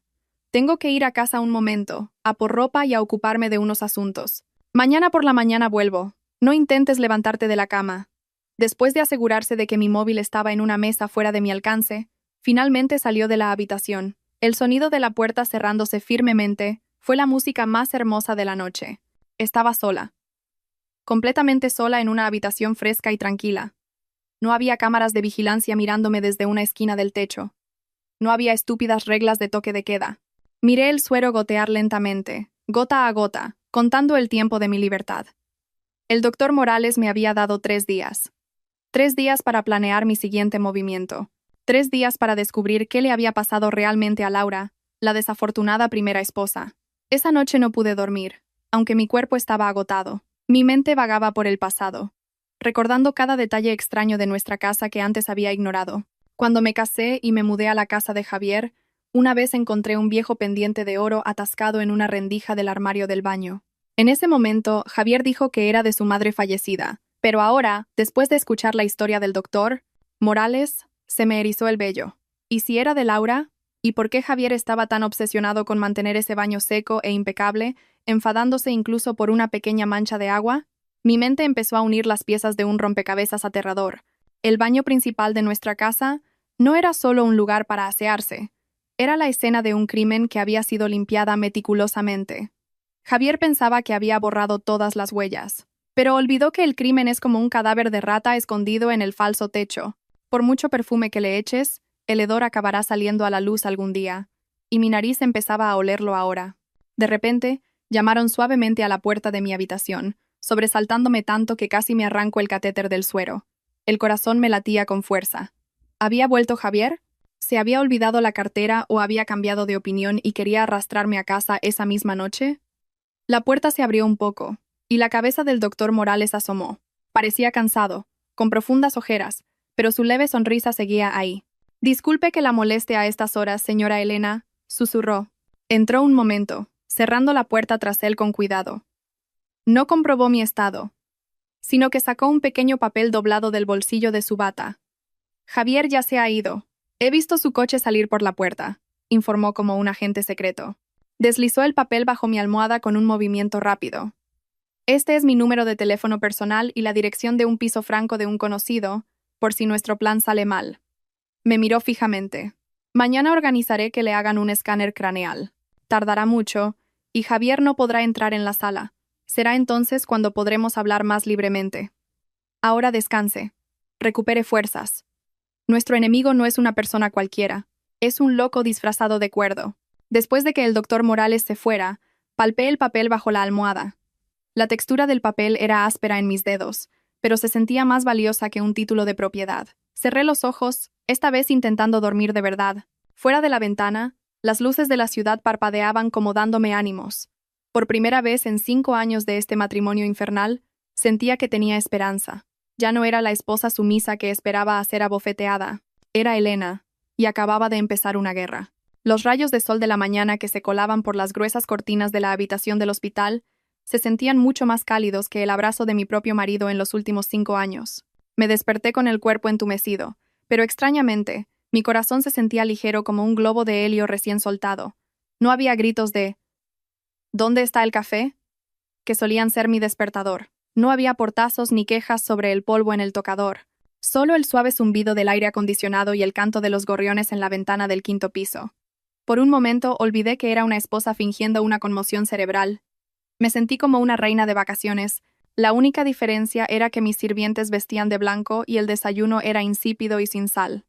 Tengo que ir a casa un momento, a por ropa y a ocuparme de unos asuntos. Mañana por la mañana vuelvo. No intentes levantarte de la cama. Después de asegurarse de que mi móvil estaba en una mesa fuera de mi alcance, finalmente salió de la habitación. El sonido de la puerta cerrándose firmemente fue la música más hermosa de la noche. Estaba sola. Completamente sola en una habitación fresca y tranquila. No había cámaras de vigilancia mirándome desde una esquina del techo. No había estúpidas reglas de toque de queda. Miré el suero gotear lentamente, gota a gota, contando el tiempo de mi libertad. El doctor Morales me había dado 3 días. 3 días para planear mi siguiente movimiento. 3 días para descubrir qué le había pasado realmente a Laura, la desafortunada primera esposa. Esa noche no pude dormir, aunque mi cuerpo estaba agotado. Mi mente vagaba por el pasado, recordando cada detalle extraño de nuestra casa que antes había ignorado. Cuando me casé y me mudé a la casa de Javier, una vez encontré un viejo pendiente de oro atascado en una rendija del armario del baño. En ese momento, Javier dijo que era de su madre fallecida, pero ahora, después de escuchar la historia del doctor Morales, se me erizó el vello. ¿Y si era de Laura? ¿Y por qué Javier estaba tan obsesionado con mantener ese baño seco e impecable, enfadándose incluso por una pequeña mancha de agua? Mi mente empezó a unir las piezas de un rompecabezas aterrador. El baño principal de nuestra casa no era solo un lugar para asearse, era la escena de un crimen que había sido limpiada meticulosamente. Javier pensaba que había borrado todas las huellas, pero olvidó que el crimen es como un cadáver de rata escondido en el falso techo. Por mucho perfume que le eches, el hedor acabará saliendo a la luz algún día, y mi nariz empezaba a olerlo ahora. De repente, llamaron suavemente a la puerta de mi habitación, sobresaltándome tanto que casi me arranco el catéter del suero. El corazón me latía con fuerza. ¿Había vuelto Javier? ¿Se había olvidado la cartera o había cambiado de opinión y quería arrastrarme a casa esa misma noche? La puerta se abrió un poco, y la cabeza del doctor Morales asomó. Parecía cansado, con profundas ojeras, pero su leve sonrisa seguía ahí. «Disculpe que la moleste a estas horas, señora Elena», susurró. Entró un momento, cerrando la puerta tras él con cuidado. No comprobó mi estado, sino que sacó un pequeño papel doblado del bolsillo de su bata. «Javier ya se ha ido. He visto su coche salir por la puerta», informó como un agente secreto. Deslizó el papel bajo mi almohada con un movimiento rápido. «Este es mi número de teléfono personal y la dirección de un piso franco de un conocido, por si nuestro plan sale mal». Me miró fijamente. «Mañana organizaré que le hagan un escáner craneal. Tardará mucho, y Javier no podrá entrar en la sala. Será entonces cuando podremos hablar más libremente. Ahora descanse. Recupere fuerzas. Nuestro enemigo no es una persona cualquiera. Es un loco disfrazado de cuerdo». Después de que el doctor Morales se fuera, palpé el papel bajo la almohada. La textura del papel era áspera en mis dedos, pero se sentía más valiosa que un título de propiedad. Cerré los ojos, esta vez intentando dormir de verdad. Fuera de la ventana, las luces de la ciudad parpadeaban como dándome ánimos. Por primera vez en 5 años de este matrimonio infernal, sentía que tenía esperanza. Ya no era la esposa sumisa que esperaba a ser abofeteada. Era Elena, y acababa de empezar una guerra. Los rayos de sol de la mañana que se colaban por las gruesas cortinas de la habitación del hospital se sentían mucho más cálidos que el abrazo de mi propio marido en los últimos 5 años. Me desperté con el cuerpo entumecido, pero extrañamente, mi corazón se sentía ligero como un globo de helio recién soltado. No había gritos de «¿Dónde está el café?», que solían ser mi despertador. No había portazos ni quejas sobre el polvo en el tocador. Solo el suave zumbido del aire acondicionado y el canto de los gorriones en la ventana del 5º piso. Por un momento olvidé que era una esposa fingiendo una conmoción cerebral. Me sentí como una reina de vacaciones. La única diferencia era que mis sirvientes vestían de blanco y el desayuno era insípido y sin sal.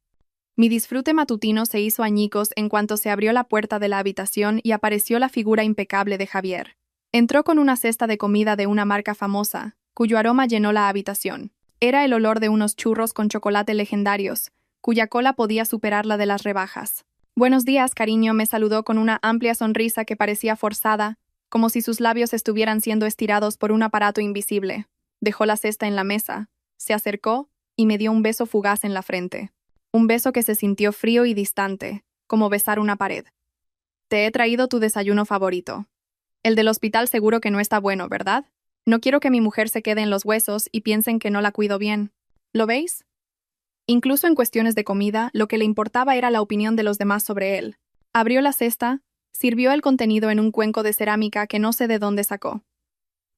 Mi disfrute matutino se hizo añicos en cuanto se abrió la puerta de la habitación y apareció la figura impecable de Javier. Entró con una cesta de comida de una marca famosa, cuyo aroma llenó la habitación. Era el olor de unos churros con chocolate legendarios, cuya cola podía superar la de las rebajas. «Buenos días, cariño», me saludó con una amplia sonrisa que parecía forzada, como si sus labios estuvieran siendo estirados por un aparato invisible. Dejó la cesta en la mesa, se acercó y me dio un beso fugaz en la frente. Un beso que se sintió frío y distante, como besar una pared. «Te he traído tu desayuno favorito. El del hospital seguro que no está bueno, ¿verdad? No quiero que mi mujer se quede en los huesos y piensen que no la cuido bien. ¿Lo veis?». Incluso en cuestiones de comida, lo que le importaba era la opinión de los demás sobre él. Abrió la cesta, sirvió el contenido en un cuenco de cerámica que no sé de dónde sacó.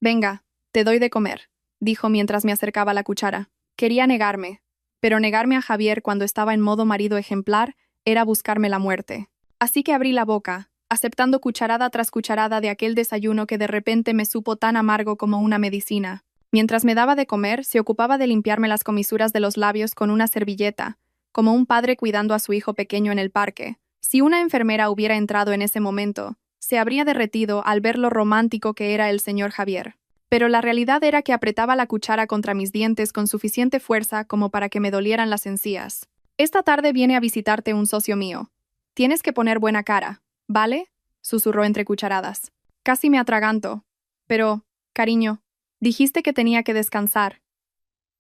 «Venga, te doy de comer», dijo mientras me acercaba la cuchara. Quería negarme, pero negarme a Javier cuando estaba en modo marido ejemplar era buscarme la muerte. Así que abrí la boca, aceptando cucharada tras cucharada de aquel desayuno que de repente me supo tan amargo como una medicina. Mientras me daba de comer, se ocupaba de limpiarme las comisuras de los labios con una servilleta, como un padre cuidando a su hijo pequeño en el parque. Si una enfermera hubiera entrado en ese momento, se habría derretido al ver lo romántico que era el señor Javier. Pero la realidad era que apretaba la cuchara contra mis dientes con suficiente fuerza como para que me dolieran las encías. «Esta tarde viene a visitarte un socio mío. Tienes que poner buena cara, ¿vale?», susurró entre cucharadas. Casi me atraganto. «Pero, cariño, dijiste que tenía que descansar».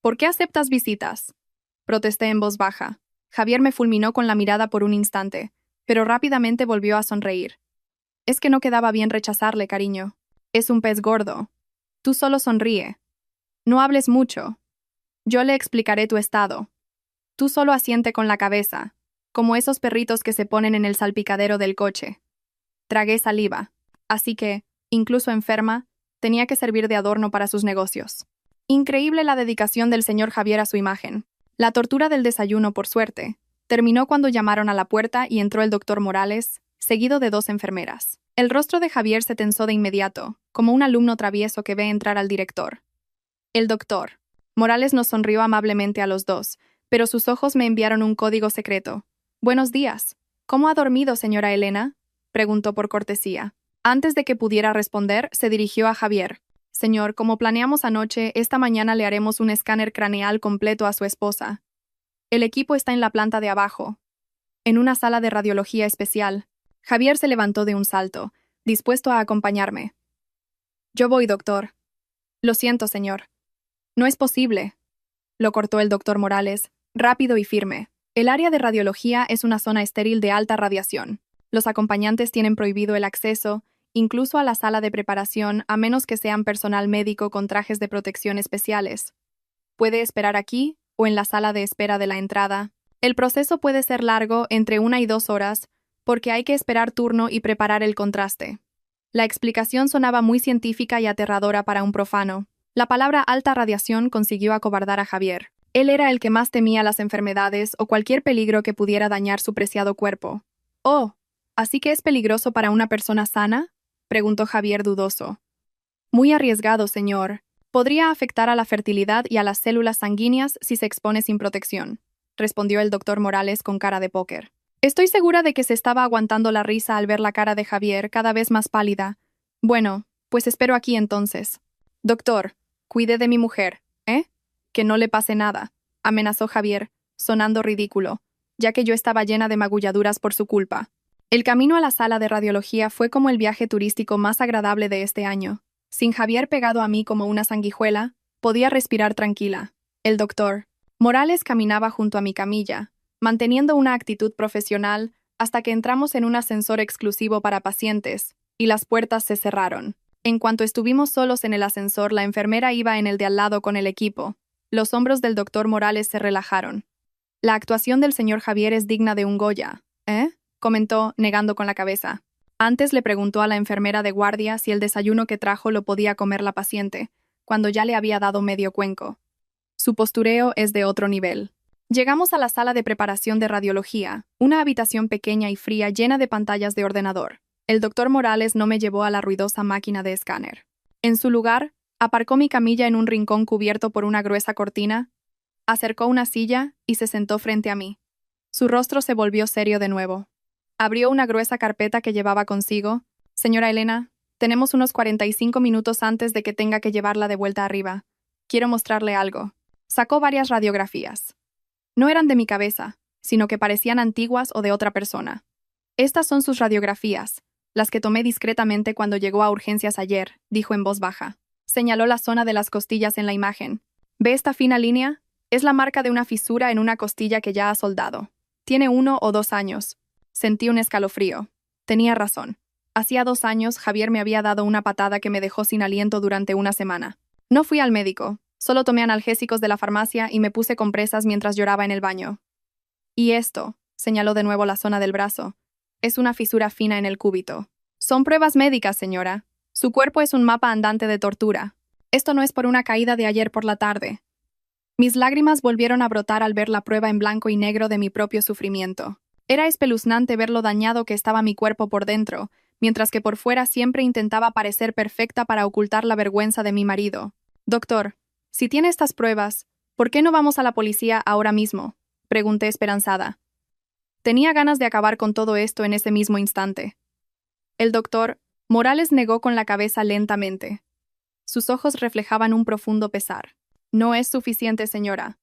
«¿Por qué aceptas visitas?», protesté en voz baja. Javier me fulminó con la mirada por un instante, pero rápidamente volvió a sonreír. «Es que no quedaba bien rechazarle, cariño. Es un pez gordo. Tú solo sonríe. No hables mucho. Yo le explicaré tu estado. Tú solo asiente con la cabeza, como esos perritos que se ponen en el salpicadero del coche». Tragué saliva, así que, incluso enferma, tenía que servir de adorno para sus negocios. Increíble la dedicación del señor Javier a su imagen. La tortura del desayuno, por suerte, terminó cuando llamaron a la puerta y entró el doctor Morales, seguido de 2 enfermeras. El rostro de Javier se tensó de inmediato, como un alumno travieso que ve entrar al director. El doctor Morales nos sonrió amablemente a los dos, pero sus ojos me enviaron un código secreto. «Buenos días. ¿Cómo ha dormido, señora Elena?», preguntó por cortesía. Antes de que pudiera responder, se dirigió a Javier. «Señor, como planeamos anoche, esta mañana le haremos un escáner craneal completo a su esposa. El equipo está en la planta de abajo, en una sala de radiología especial». Javier se levantó de un salto, dispuesto a acompañarme. «Yo voy, doctor». «Lo siento, señor. No es posible», lo cortó el doctor Morales, rápido y firme. «El área de radiología es una zona estéril de alta radiación. Los acompañantes tienen prohibido el acceso, incluso a la sala de preparación, a menos que sean personal médico con trajes de protección especiales. Puede esperar aquí o en la sala de espera de la entrada. El proceso puede ser largo, entre 1 y 2 horas, porque hay que esperar turno y preparar el contraste». La explicación sonaba muy científica y aterradora para un profano. La palabra alta radiación consiguió acobardar a Javier. Él era el que más temía las enfermedades o cualquier peligro que pudiera dañar su preciado cuerpo. «Oh, ¿así que es peligroso para una persona sana?», preguntó Javier dudoso. «Muy arriesgado, señor. Podría afectar a la fertilidad y a las células sanguíneas si se expone sin protección», respondió el doctor Morales con cara de póker. Estoy segura de que se estaba aguantando la risa al ver la cara de Javier cada vez más pálida. «Bueno, pues espero aquí entonces». «Doctor, cuide de mi mujer, ¿eh? Que no le pase nada», amenazó Javier, sonando ridículo, ya que yo estaba llena de magulladuras por su culpa. El camino a la sala de radiología fue como el viaje turístico más agradable de este año. Sin Javier pegado a mí como una sanguijuela, podía respirar tranquila. El doctor Morales caminaba junto a mi camilla, manteniendo una actitud profesional hasta que entramos en un ascensor exclusivo para pacientes, y las puertas se cerraron. En cuanto estuvimos solos en el ascensor, la enfermera iba en el de al lado con el equipo. Los hombros del doctor Morales se relajaron. «La actuación del señor Javier es digna de un Goya, ¿eh?», comentó, negando con la cabeza. Antes le preguntó a la enfermera de guardia si el desayuno que trajo lo podía comer la paciente, cuando ya le había dado medio cuenco. Su postureo es de otro nivel. Llegamos a la sala de preparación de radiología, una habitación pequeña y fría llena de pantallas de ordenador. El doctor Morales no me llevó a la ruidosa máquina de escáner. En su lugar, aparcó mi camilla en un rincón cubierto por una gruesa cortina, acercó una silla y se sentó frente a mí. Su rostro se volvió serio de nuevo. Abrió una gruesa carpeta que llevaba consigo. «Señora Elena, tenemos unos 45 minutos antes de que tenga que llevarla de vuelta arriba. Quiero mostrarle algo». Sacó varias radiografías. No eran de mi cabeza, sino que parecían antiguas o de otra persona. «Estas son sus radiografías, las que tomé discretamente cuando llegó a urgencias ayer», dijo en voz baja. Señaló la zona de las costillas en la imagen. «¿Ve esta fina línea? Es la marca de una fisura en una costilla que ya ha soldado. Tiene 1 o 2 años. Sentí un escalofrío. Tenía razón. Hacía 2 años Javier me había dado una patada que me dejó sin aliento durante una semana. No fui al médico, Solo tomé analgésicos de la farmacia y me puse compresas mientras lloraba en el baño. Y esto, señaló de nuevo la zona del brazo, es una fisura fina en el cúbito. Son pruebas médicas, señora. Su cuerpo es un mapa andante de tortura. Esto no es por una caída de ayer por la tarde. Mis lágrimas volvieron a brotar al ver la prueba en blanco y negro de mi propio sufrimiento. Era espeluznante ver lo dañado que estaba mi cuerpo por dentro, mientras que por fuera siempre intentaba parecer perfecta para ocultar la vergüenza de mi marido. Doctor, si tiene estas pruebas, ¿por qué no vamos a la policía ahora mismo? Pregunté esperanzada. Tenía ganas de acabar con todo esto en ese mismo instante. El doctor Morales negó con la cabeza lentamente. Sus ojos reflejaban un profundo pesar. No es suficiente, señora.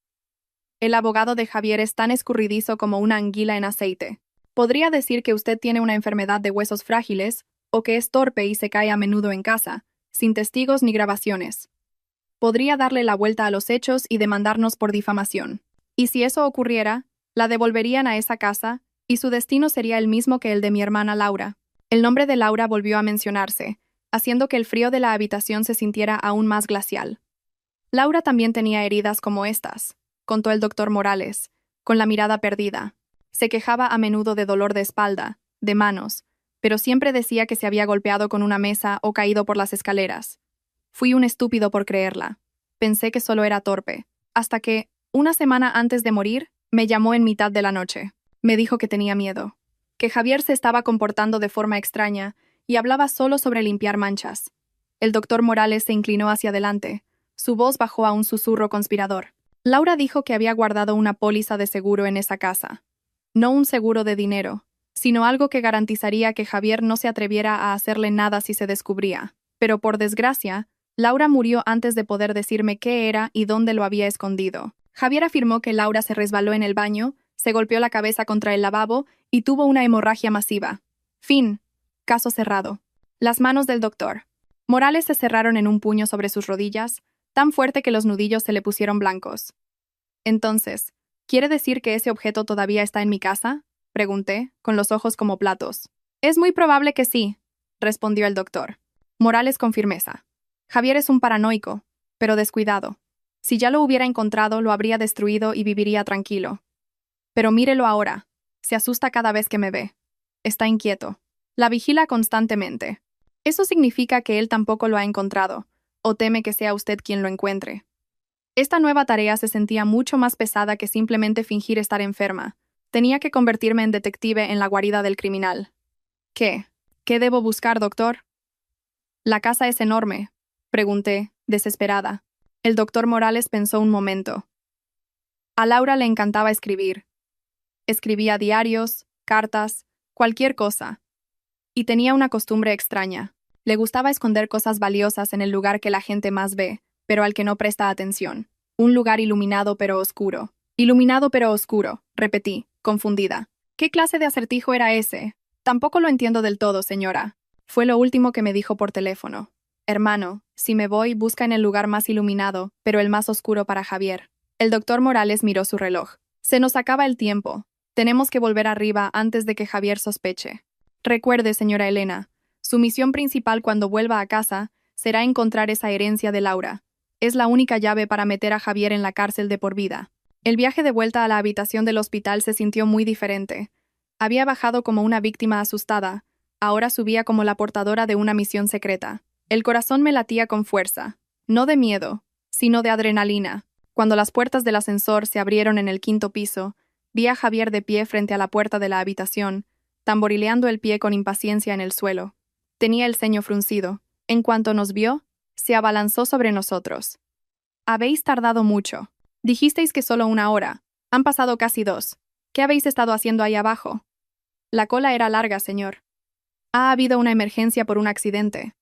El abogado de Javier es tan escurridizo como una anguila en aceite. Podría decir que usted tiene una enfermedad de huesos frágiles, o que es torpe y se cae a menudo en casa, sin testigos ni grabaciones. Podría darle la vuelta a los hechos y demandarnos por difamación. Y si eso ocurriera, la devolverían a esa casa, y su destino sería el mismo que el de mi hermana Laura. El nombre de Laura volvió a mencionarse, haciendo que el frío de la habitación se sintiera aún más glacial. Laura también tenía heridas como estas, contó el doctor Morales, con la mirada perdida. Se quejaba a menudo de dolor de espalda, de manos, pero siempre decía que se había golpeado con una mesa o caído por las escaleras. Fui un estúpido por creerla. Pensé que solo era torpe, hasta que, una semana antes de morir, me llamó en mitad de la noche. Me dijo que tenía miedo, que Javier se estaba comportando de forma extraña y hablaba solo sobre limpiar manchas. El doctor Morales se inclinó hacia adelante. Su voz bajó a un susurro conspirador. Laura dijo que había guardado una póliza de seguro en esa casa. No un seguro de dinero, sino algo que garantizaría que Javier no se atreviera a hacerle nada si se descubría. Pero por desgracia, Laura murió antes de poder decirme qué era y dónde lo había escondido. Javier afirmó que Laura se resbaló en el baño, se golpeó la cabeza contra el lavabo y tuvo una hemorragia masiva. Fin. Caso cerrado. Las manos del doctor Morales se cerraron en un puño sobre sus rodillas, tan fuerte que los nudillos se le pusieron blancos. Entonces, ¿quiere decir que ese objeto todavía está en mi casa? Pregunté, con los ojos como platos. Es muy probable que sí, respondió el doctor Morales con firmeza. Javier es un paranoico, pero descuidado. Si ya lo hubiera encontrado, lo habría destruido y viviría tranquilo. Pero mírelo ahora. Se asusta cada vez que me ve. Está inquieto. La vigila constantemente. Eso significa que él tampoco lo ha encontrado, o teme que sea usted quien lo encuentre. Esta nueva tarea se sentía mucho más pesada que simplemente fingir estar enferma. Tenía que convertirme en detective en la guarida del criminal. ¿Qué? ¿Qué debo buscar, doctor? La casa es enorme, pregunté, desesperada. El doctor Morales pensó un momento. A Laura le encantaba escribir. Escribía diarios, cartas, cualquier cosa. Y tenía una costumbre extraña. Le gustaba esconder cosas valiosas en el lugar que la gente más ve, pero al que no presta atención. Un lugar iluminado pero oscuro. Iluminado pero oscuro, repetí, confundida. ¿Qué clase de acertijo era ese? Tampoco lo entiendo del todo, señora. Fue lo último que me dijo por teléfono. Hermano, si me voy, busca en el lugar más iluminado, pero el más oscuro para Javier. El doctor Morales miró su reloj. Se nos acaba el tiempo. Tenemos que volver arriba antes de que Javier sospeche. Recuerde, señora Elena, su misión principal cuando vuelva a casa será encontrar esa herencia de Laura. Es la única llave para meter a Javier en la cárcel de por vida. El viaje de vuelta a la habitación del hospital se sintió muy diferente. Había bajado como una víctima asustada. Ahora subía como la portadora de una misión secreta. El corazón me latía con fuerza. No de miedo, sino de adrenalina. Cuando las puertas del ascensor se abrieron en el 5º piso, vi a Javier de pie frente a la puerta de la habitación, tamborileando el pie con impaciencia en el suelo. Tenía el ceño fruncido. En cuanto nos vio, se abalanzó sobre nosotros. Habéis tardado mucho. Dijisteis que solo 1 hora. Han pasado casi 2. ¿Qué habéis estado haciendo ahí abajo? La cola era larga, señor. Ha habido una emergencia por un accidente,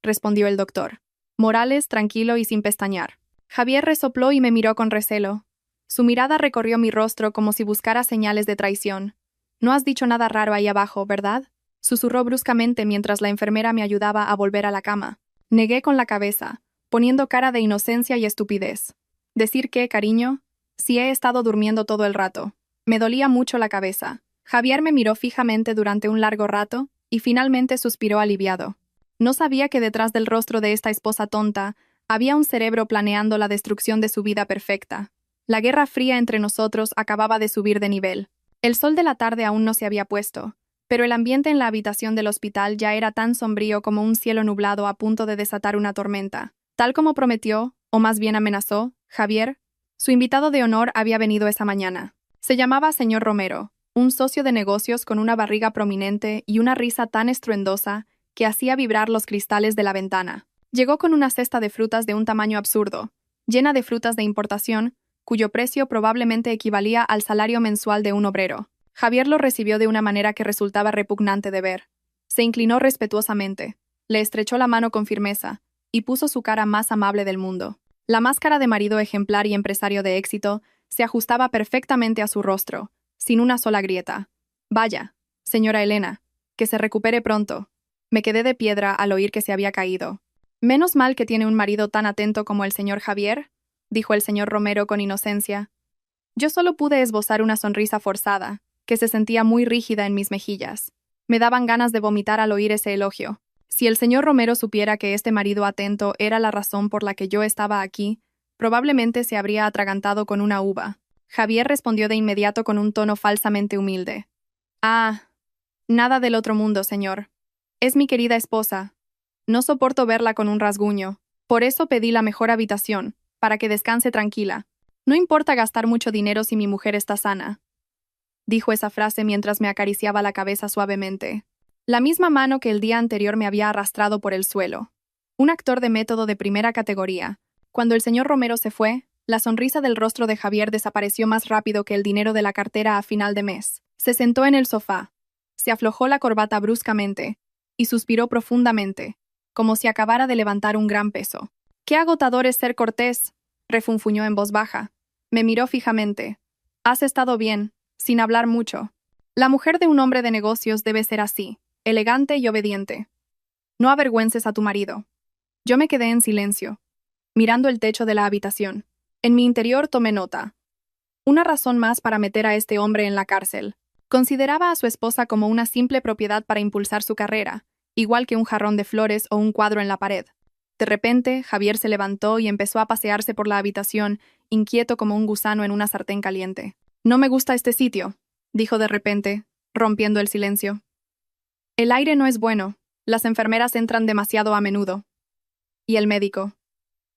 respondió el doctor Morales, tranquilo y sin pestañear. Javier resopló y me miró con recelo. Su mirada recorrió mi rostro como si buscara señales de traición. No has dicho nada raro ahí abajo, ¿verdad? Susurró bruscamente mientras la enfermera me ayudaba a volver a la cama. Negué con la cabeza, poniendo cara de inocencia y estupidez. ¿Decir qué, cariño? Si he estado durmiendo todo el rato. Me dolía mucho la cabeza. Javier me miró fijamente durante un largo rato y finalmente suspiró aliviado. No sabía que detrás del rostro de esta esposa tonta Había un cerebro planeando la destrucción de su vida perfecta. La guerra fría entre nosotros acababa de subir de nivel. El sol de la tarde aún no se había puesto, pero el ambiente en la habitación del hospital ya era tan sombrío como un cielo nublado a punto de desatar una tormenta. Tal como prometió, o más bien amenazó, Javier, su invitado de honor había venido esa mañana. Se llamaba señor Romero, un socio de negocios con una barriga prominente y una risa tan estruendosa que hacía vibrar los cristales de la ventana. Llegó con una cesta de frutas de un tamaño absurdo, llena de frutas de importación, cuyo precio probablemente equivalía al salario mensual de un obrero. Javier lo recibió de una manera que resultaba repugnante de ver. Se inclinó respetuosamente, le estrechó la mano con firmeza y puso su cara más amable del mundo. La máscara de marido ejemplar y empresario de éxito se ajustaba perfectamente a su rostro, sin una sola grieta. Vaya, señora Elena, que se recupere pronto. Me quedé de piedra al oír que se había caído. Menos mal que tiene un marido tan atento como el señor Javier, dijo el señor Romero con inocencia. Yo solo pude esbozar una sonrisa forzada, que se sentía muy rígida en mis mejillas. Me daban ganas de vomitar al oír ese elogio. Si el señor Romero supiera que este marido atento era la razón por la que yo estaba aquí, probablemente se habría atragantado con una uva. Javier respondió de inmediato con un tono falsamente humilde. Ah, nada del otro mundo, señor. Es mi querida esposa. No soporto verla con un rasguño. Por eso pedí la mejor habitación, para que descanse tranquila. No importa gastar mucho dinero si mi mujer está sana. Dijo esa frase mientras me acariciaba la cabeza suavemente. La misma mano que el día anterior me había arrastrado por el suelo. Un actor de método de primera categoría. Cuando el señor Romero se fue, la sonrisa del rostro de Javier desapareció más rápido que el dinero de la cartera a final de mes. Se sentó en el sofá. Se aflojó la corbata bruscamente y suspiró profundamente, como si acabara de levantar un gran peso. «¡Qué agotador es ser cortés!», refunfuñó en voz baja. Me miró fijamente. «Has estado bien, sin hablar mucho. La mujer de un hombre de negocios debe ser así, elegante y obediente. No avergüences a tu marido». Yo me quedé en silencio, mirando el techo de la habitación. En mi interior tomé nota. Una razón más para meter a este hombre en la cárcel. Consideraba a su esposa como una simple propiedad para impulsar su carrera, igual que un jarrón de flores o un cuadro en la pared. De repente, Javier se levantó y empezó a pasearse por la habitación, inquieto como un gusano en una sartén caliente. «No me gusta este sitio», dijo de repente, rompiendo el silencio. «El aire no es bueno. Las enfermeras entran demasiado a menudo. Y el médico.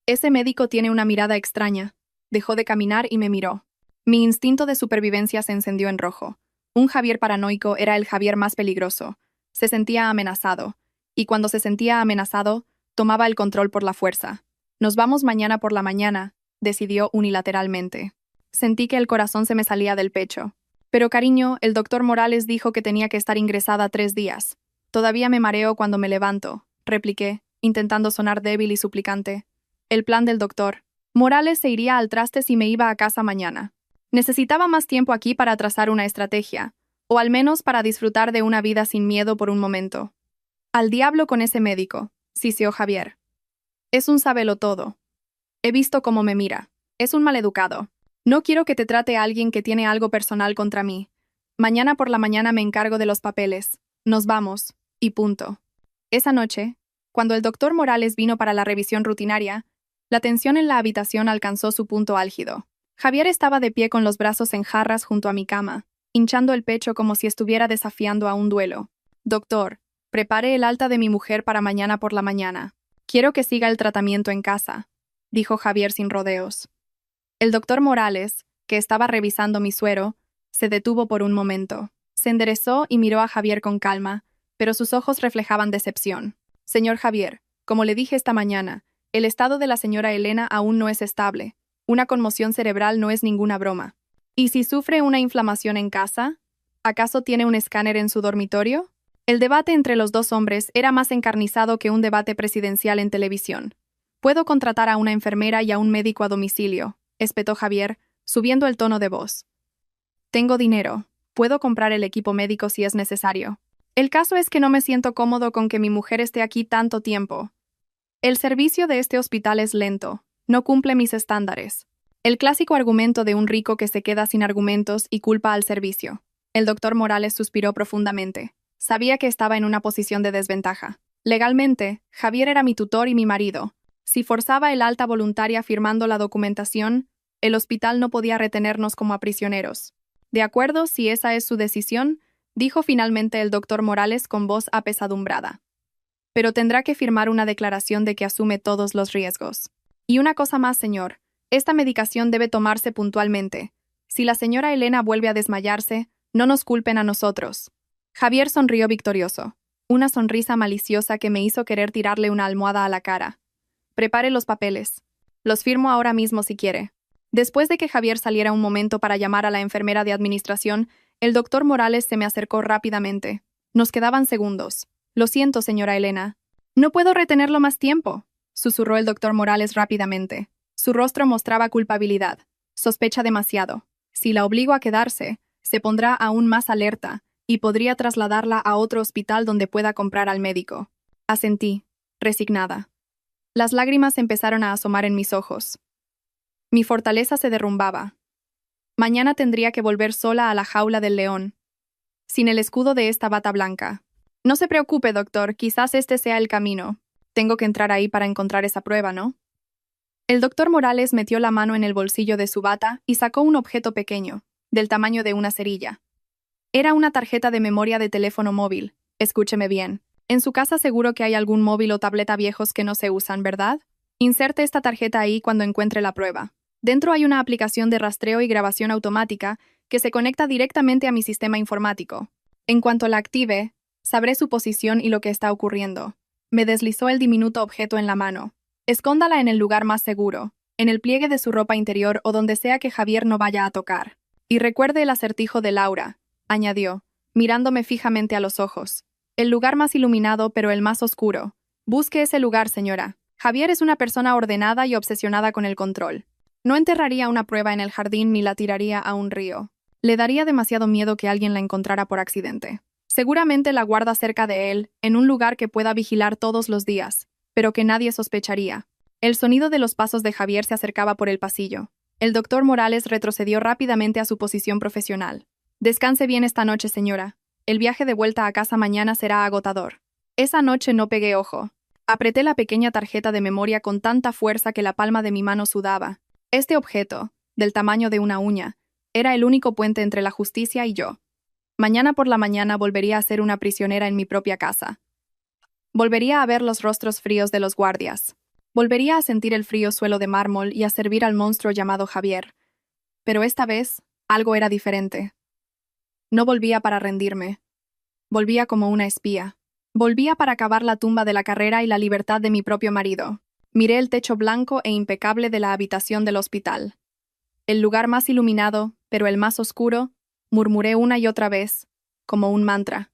Ese médico tiene una mirada extraña». Dejó de caminar y me miró. Mi instinto de supervivencia se encendió en rojo. Un Javier paranoico era el Javier más peligroso. Se sentía amenazado. Y cuando se sentía amenazado, tomaba el control por la fuerza. «Nos vamos mañana por la mañana», decidió unilateralmente. Sentí que el corazón se me salía del pecho. «Pero cariño, el doctor Morales dijo que tenía que estar ingresada 3 días. Todavía me mareo cuando me levanto», repliqué, intentando sonar débil y suplicante. El plan del doctor. Morales se iría al traste si me iba a casa mañana. Necesitaba más tiempo aquí para trazar una estrategia, o al menos para disfrutar de una vida sin miedo por un momento. «Al diablo con ese médico», siseó Javier. «Es un sabelotodo. He visto cómo me mira. Es un maleducado. No quiero que te trate a alguien que tiene algo personal contra mí. Mañana por la mañana me encargo de los papeles. Nos vamos. Y punto». Esa noche, cuando el doctor Morales vino para la revisión rutinaria, la tensión en la habitación alcanzó su punto álgido. Javier estaba de pie con los brazos en jarras junto a mi cama, hinchando el pecho como si estuviera desafiando a un duelo. «Doctor, prepare el alta de mi mujer para mañana por la mañana. Quiero que siga el tratamiento en casa», dijo Javier sin rodeos. El doctor Morales, que estaba revisando mi suero, se detuvo por un momento. Se enderezó y miró a Javier con calma, pero sus ojos reflejaban decepción. «Señor Javier, como le dije esta mañana, el estado de la señora Elena aún no es estable. Una conmoción cerebral no es ninguna broma. ¿Y si sufre una inflamación en casa? ¿Acaso tiene un escáner en su dormitorio?». El debate entre los dos hombres era más encarnizado que un debate presidencial en televisión. «Puedo contratar a una enfermera y a un médico a domicilio», espetó Javier, subiendo el tono de voz. «Tengo dinero. Puedo comprar el equipo médico si es necesario. El caso es que no me siento cómodo con que mi mujer esté aquí tanto tiempo. El servicio de este hospital es lento. No cumple mis estándares». El clásico argumento de un rico que se queda sin argumentos y culpa al servicio. El doctor Morales suspiró profundamente. Sabía que estaba en una posición de desventaja. Legalmente, Javier era mi tutor y mi marido. Si forzaba el alta voluntaria firmando la documentación, el hospital no podía retenernos como a prisioneros. De acuerdo, si esa es su decisión, dijo finalmente el doctor Morales con voz apesadumbrada. Pero tendrá que firmar una declaración de que asume todos los riesgos. Y una cosa más, señor. Esta medicación debe tomarse puntualmente. Si la señora Elena vuelve a desmayarse, no nos culpen a nosotros. Javier sonrió victorioso, una sonrisa maliciosa que me hizo querer tirarle una almohada a la cara. Prepare los papeles. Los firmo ahora mismo si quiere. Después de que Javier saliera un momento para llamar a la enfermera de administración, el doctor Morales se me acercó rápidamente. Nos quedaban segundos. Lo siento, señora Elena. No puedo retenerlo más tiempo, susurró el doctor Morales rápidamente. Su rostro mostraba culpabilidad. Sospecha demasiado. Si la obligo a quedarse, se pondrá aún más alerta y podría trasladarla a otro hospital donde pueda comprar al médico. Asentí, resignada. Las lágrimas empezaron a asomar en mis ojos. Mi fortaleza se derrumbaba. Mañana tendría que volver sola a la jaula del león, sin el escudo de esta bata blanca. No se preocupe, doctor, quizás este sea el camino. Tengo que entrar ahí para encontrar esa prueba, ¿no? El doctor Morales metió la mano en el bolsillo de su bata y sacó un objeto pequeño, del tamaño de una cerilla. Era una tarjeta de memoria de teléfono móvil. Escúcheme bien. En su casa seguro que hay algún móvil o tableta viejos que no se usan, ¿verdad? Inserte esta tarjeta ahí cuando encuentre la prueba. Dentro hay una aplicación de rastreo y grabación automática que se conecta directamente a mi sistema informático. En cuanto la active, sabré su posición y lo que está ocurriendo. Me deslizó el diminuto objeto en la mano. Escóndala en el lugar más seguro, en el pliegue de su ropa interior o donde sea que Javier no vaya a tocar. Y recuerde el acertijo de Laura, añadió, mirándome fijamente a los ojos. El lugar más iluminado, pero el más oscuro. Busque ese lugar, señora. Javier es una persona ordenada y obsesionada con el control. No enterraría una prueba en el jardín ni la tiraría a un río. Le daría demasiado miedo que alguien la encontrara por accidente. Seguramente la guarda cerca de él, en un lugar que pueda vigilar todos los días, pero que nadie sospecharía. El sonido de los pasos de Javier se acercaba por el pasillo. El doctor Morales retrocedió rápidamente a su posición profesional. Descanse bien esta noche, señora. El viaje de vuelta a casa mañana será agotador. Esa noche no pegué ojo. Apreté la pequeña tarjeta de memoria con tanta fuerza que la palma de mi mano sudaba. Este objeto, del tamaño de una uña, era el único puente entre la justicia y yo. Mañana por la mañana volvería a ser una prisionera en mi propia casa. Volvería a ver los rostros fríos de los guardias. Volvería a sentir el frío suelo de mármol y a servir al monstruo llamado Javier. Pero esta vez, algo era diferente. No volvía para rendirme. Volvía como una espía. Volvía para cavar la tumba de la carrera y la libertad de mi propio marido. Miré el techo blanco e impecable de la habitación del hospital. El lugar más iluminado, pero el más oscuro, murmuré una y otra vez, como un mantra.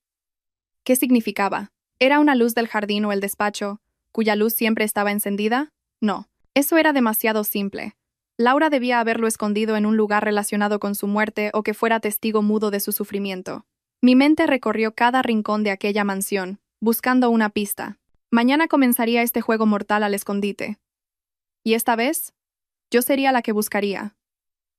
¿Qué significaba? ¿Era una luz del jardín o el despacho, cuya luz siempre estaba encendida? No, eso era demasiado simple. Laura debía haberlo escondido en un lugar relacionado con su muerte o que fuera testigo mudo de su sufrimiento. Mi mente recorrió cada rincón de aquella mansión, buscando una pista. Mañana comenzaría este juego mortal al escondite. Y esta vez, yo sería la que buscaría,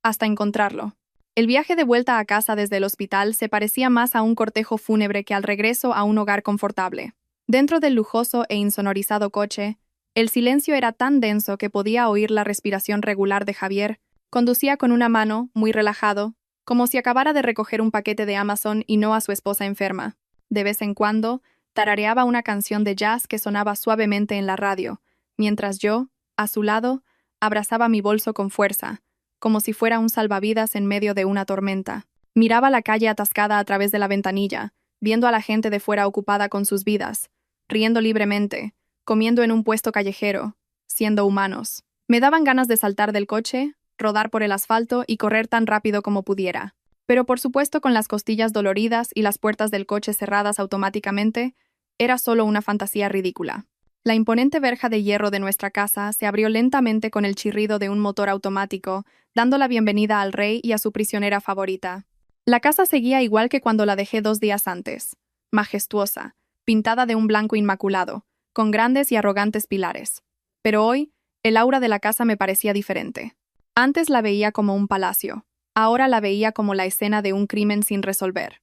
hasta encontrarlo. El viaje de vuelta a casa desde el hospital se parecía más a un cortejo fúnebre que al regreso a un hogar confortable. Dentro del lujoso e insonorizado coche, el silencio era tan denso que podía oír la respiración regular de Javier. Conducía con una mano, muy relajado, como si acabara de recoger un paquete de Amazon y no a su esposa enferma. De vez en cuando, tarareaba una canción de jazz que sonaba suavemente en la radio, mientras yo, a su lado, abrazaba mi bolso con fuerza, como si fuera un salvavidas en medio de una tormenta. Miraba la calle atascada a través de la ventanilla, viendo a la gente de fuera ocupada con sus vidas, riendo libremente, comiendo en un puesto callejero, siendo humanos. Me daban ganas de saltar del coche, rodar por el asfalto y correr tan rápido como pudiera. Pero por supuesto con las costillas doloridas y las puertas del coche cerradas automáticamente, era solo una fantasía ridícula. La imponente verja de hierro de nuestra casa se abrió lentamente con el chirrido de un motor automático, dando la bienvenida al rey y a su prisionera favorita. La casa seguía igual que cuando la dejé 2 días antes, majestuosa, pintada de un blanco inmaculado, con grandes y arrogantes pilares. Pero hoy, el aura de la casa me parecía diferente. Antes la veía como un palacio, ahora la veía como la escena de un crimen sin resolver.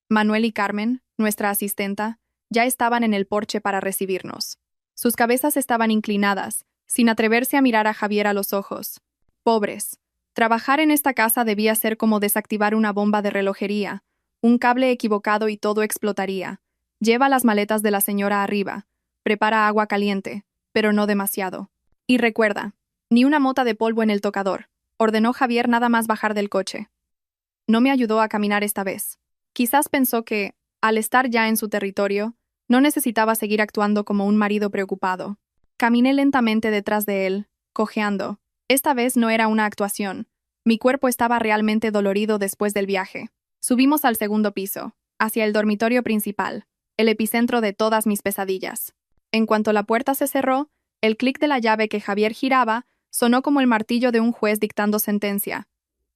Manuel y Carmen, nuestra asistenta, ya estaban en el porche para recibirnos. Sus cabezas estaban inclinadas, sin atreverse a mirar a Javier a los ojos. Pobres. Trabajar en esta casa debía ser como desactivar una bomba de relojería. Un cable equivocado y todo explotaría. Lleva las maletas de la señora arriba. Prepara agua caliente, pero no demasiado. Y recuerda, ni una mota de polvo en el tocador, ordenó Javier nada más bajar del coche. No me ayudó a caminar esta vez. Quizás pensó que, al estar ya en su territorio, no necesitaba seguir actuando como un marido preocupado. Caminé lentamente detrás de él, cojeando. Esta vez no era una actuación. Mi cuerpo estaba realmente dolorido después del viaje. Subimos al segundo piso, hacia el dormitorio principal, el epicentro de todas mis pesadillas. En cuanto la puerta se cerró, el clic de la llave que Javier giraba sonó como el martillo de un juez dictando sentencia.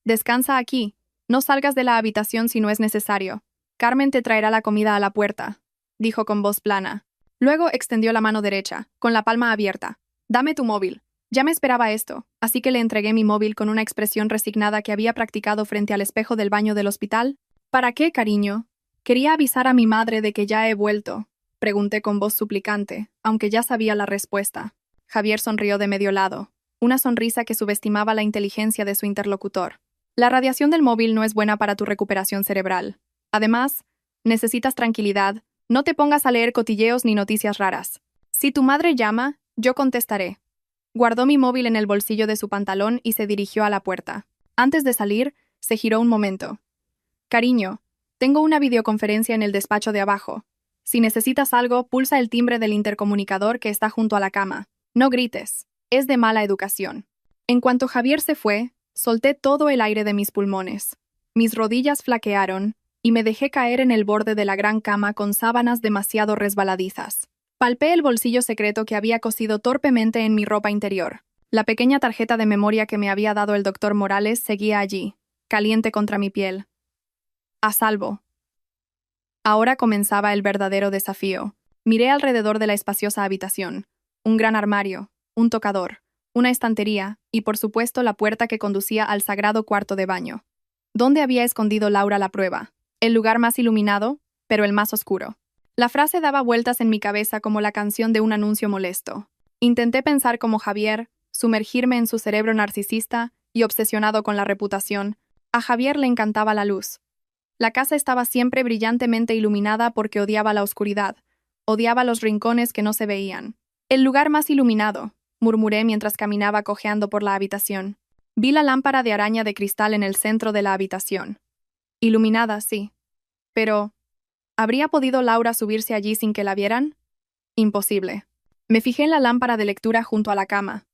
Descansa aquí. No salgas de la habitación si no es necesario. Carmen te traerá la comida a la puerta, dijo con voz plana. Luego extendió la mano derecha, con la palma abierta. Dame tu móvil. Ya me esperaba esto, así que le entregué mi móvil con una expresión resignada que había practicado frente al espejo del baño del hospital. ¿Para qué, cariño? Quería avisar a mi madre de que ya he vuelto, pregunté con voz suplicante, aunque ya sabía la respuesta. Javier sonrió de medio lado, una sonrisa que subestimaba la inteligencia de su interlocutor. La radiación del móvil no es buena para tu recuperación cerebral. Además, necesitas tranquilidad. No te pongas a leer cotilleos ni noticias raras. Si tu madre llama, yo contestaré. Guardó mi móvil en el bolsillo de su pantalón y se dirigió a la puerta. Antes de salir, se giró un momento. Cariño, tengo una videoconferencia en el despacho de abajo. Si necesitas algo, pulsa el timbre del intercomunicador que está junto a la cama. No grites. Es de mala educación. En cuanto Javier se fue, solté todo el aire de mis pulmones. Mis rodillas flaquearon y me dejé caer en el borde de la gran cama con sábanas demasiado resbaladizas. Palpé el bolsillo secreto que había cosido torpemente en mi ropa interior. La pequeña tarjeta de memoria que me había dado el doctor Morales seguía allí, caliente contra mi piel. A salvo. Ahora comenzaba el verdadero desafío. Miré alrededor de la espaciosa habitación. Un gran armario, un tocador, una estantería y, por supuesto, la puerta que conducía al sagrado cuarto de baño. ¿Dónde había escondido Laura la prueba? El lugar más iluminado, pero el más oscuro. La frase daba vueltas en mi cabeza como la canción de un anuncio molesto. Intenté pensar como Javier, sumergirme en su cerebro narcisista y obsesionado con la reputación. A Javier le encantaba la luz. La casa estaba siempre brillantemente iluminada porque odiaba la oscuridad. Odiaba los rincones que no se veían. El lugar más iluminado, murmuré mientras caminaba cojeando por la habitación. Vi la lámpara de araña de cristal en el centro de la habitación. Iluminada, sí. Pero ¿habría podido Laura subirse allí sin que la vieran? Imposible. Me fijé en la lámpara de lectura junto a la cama.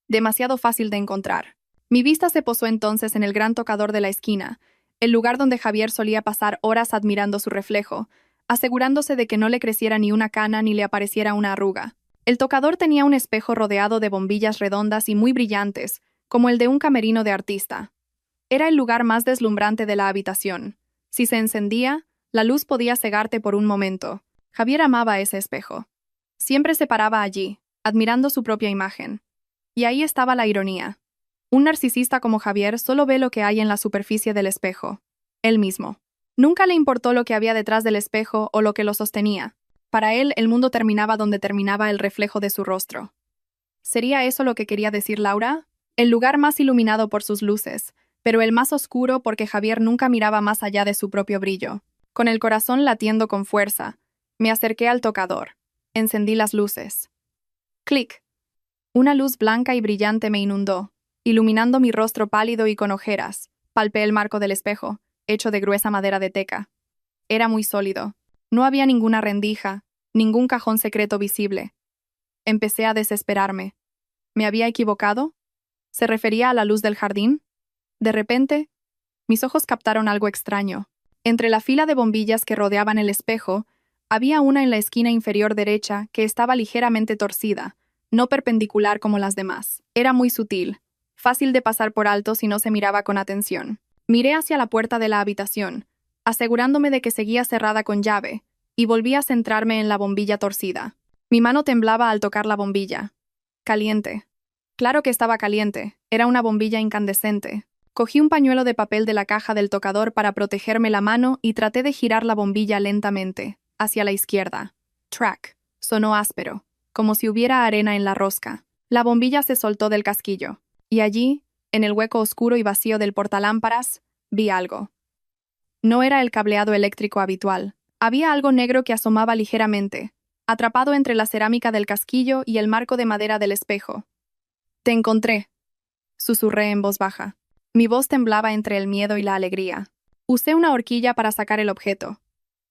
Demasiado fácil de encontrar. Mi vista se posó entonces en el gran tocador de la esquina, el lugar donde Javier solía pasar horas admirando su reflejo, asegurándose de que no le creciera ni una cana ni le apareciera una arruga. El tocador tenía un espejo rodeado de bombillas redondas y muy brillantes, como el de un camerino de artista. Era el lugar más deslumbrante de la habitación. Si se encendía, la luz podía cegarte por un momento. Javier amaba ese espejo. Siempre se paraba allí, admirando su propia imagen. Y ahí estaba la ironía. Un narcisista como Javier solo ve lo que hay en la superficie del espejo. Él mismo. Nunca le importó lo que había detrás del espejo o lo que lo sostenía. Para él, el mundo terminaba donde terminaba el reflejo de su rostro. ¿Sería eso lo que quería decir Laura? El lugar más iluminado por sus luces, pero el más oscuro porque Javier nunca miraba más allá de su propio brillo. Con el corazón latiendo con fuerza, me acerqué al tocador. Encendí las luces. ¡Clic! Una luz blanca y brillante me inundó, iluminando mi rostro pálido y con ojeras. Palpé el marco del espejo, hecho de gruesa madera de teca. Era muy sólido. No había ninguna rendija, ningún cajón secreto visible. Empecé a desesperarme. ¿Me había equivocado? ¿Se refería a la luz del jardín? De repente, mis ojos captaron algo extraño. Entre la fila de bombillas que rodeaban el espejo, había una en la esquina inferior derecha que estaba ligeramente torcida, no perpendicular como las demás. Era muy sutil, fácil de pasar por alto si no se miraba con atención. Miré hacia la puerta de la habitación, asegurándome de que seguía cerrada con llave, y volví a centrarme en la bombilla torcida. Mi mano temblaba al tocar la bombilla. Caliente. Claro que estaba caliente, era una bombilla incandescente. Cogí un pañuelo de papel de la caja del tocador para protegerme la mano y traté de girar la bombilla lentamente, hacia la izquierda. Track. Sonó áspero, como si hubiera arena en la rosca. La bombilla se soltó del casquillo, y allí, en el hueco oscuro y vacío del portalámparas, vi algo. No era el cableado eléctrico habitual. Había algo negro que asomaba ligeramente, atrapado entre la cerámica del casquillo y el marco de madera del espejo. «Te encontré», susurré en voz baja. Mi voz temblaba entre el miedo y la alegría. Usé una horquilla para sacar el objeto.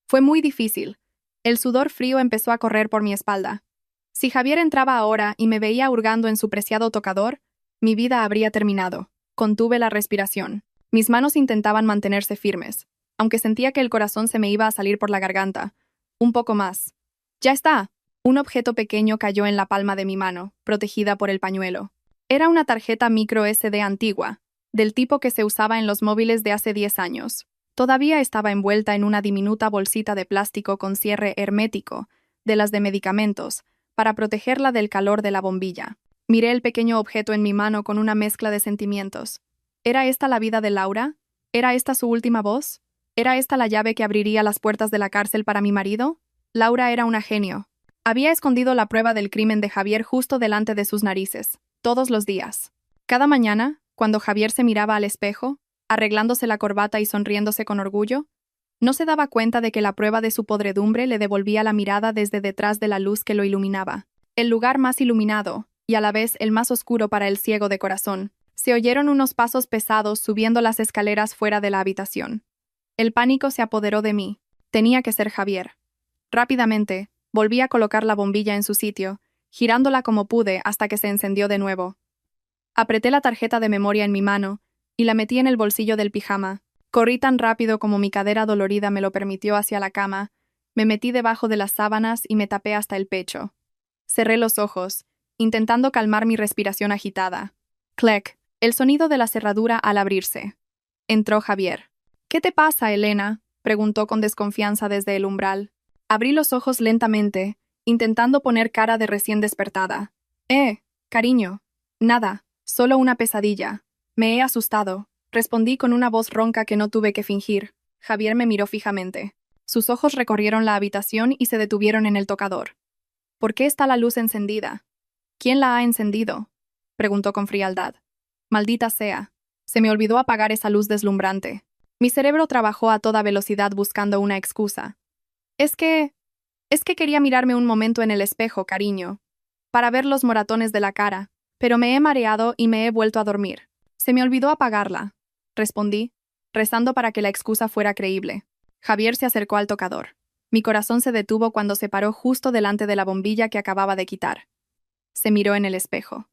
Fue muy difícil. El sudor frío empezó a correr por mi espalda. Si Javier entraba ahora y me veía hurgando en su preciado tocador, mi vida habría terminado. Contuve la respiración. Mis manos intentaban mantenerse firmes, aunque sentía que el corazón se me iba a salir por la garganta. Un poco más. ¡Ya está! Un objeto pequeño cayó en la palma de mi mano, protegida por el pañuelo. Era una tarjeta micro SD antigua, del tipo que se usaba en los móviles de hace 10 años. Todavía estaba envuelta en una diminuta bolsita de plástico con cierre hermético, de las de medicamentos, para protegerla del calor de la bombilla. Miré el pequeño objeto en mi mano con una mezcla de sentimientos. ¿Era esta la vida de Laura? ¿Era esta su última voz? ¿Era esta la llave que abriría las puertas de la cárcel para mi marido? Laura era una genio. Había escondido la prueba del crimen de Javier justo delante de sus narices, todos los días. Cada mañana, cuando Javier se miraba al espejo, arreglándose la corbata y sonriéndose con orgullo, no se daba cuenta de que la prueba de su podredumbre le devolvía la mirada desde detrás de la luz que lo iluminaba. El lugar más iluminado, y a la vez el más oscuro para el ciego de corazón. Se oyeron unos pasos pesados subiendo las escaleras fuera de la habitación. El pánico se apoderó de mí. Tenía que ser Javier. Rápidamente, volví a colocar la bombilla en su sitio, girándola como pude hasta que se encendió de nuevo. Apreté la tarjeta de memoria en mi mano y la metí en el bolsillo del pijama. Corrí tan rápido como mi cadera dolorida me lo permitió hacia la cama, me metí debajo de las sábanas y me tapé hasta el pecho. Cerré los ojos, intentando calmar mi respiración agitada. Clec, el sonido de la cerradura al abrirse. Entró Javier. «¿Qué te pasa, Elena?», preguntó con desconfianza desde el umbral. Abrí los ojos lentamente, intentando poner cara de recién despertada. Cariño. Nada, solo una pesadilla. Me he asustado», respondí con una voz ronca que no tuve que fingir. Javier me miró fijamente. Sus ojos recorrieron la habitación y se detuvieron en el tocador. «¿Por qué está la luz encendida?» «¿Quién la ha encendido?», preguntó con frialdad. «Maldita sea. Se me olvidó apagar esa luz deslumbrante». Mi cerebro trabajó a toda velocidad buscando una excusa. Es que quería mirarme un momento en el espejo, cariño, para ver los moratones de la cara, pero me he mareado y me he vuelto a dormir. Se me olvidó apagarla», respondí, rezando para que la excusa fuera creíble. Javier se acercó al tocador. Mi corazón se detuvo cuando se paró justo delante de la bombilla que acababa de quitar. Se miró en el espejo.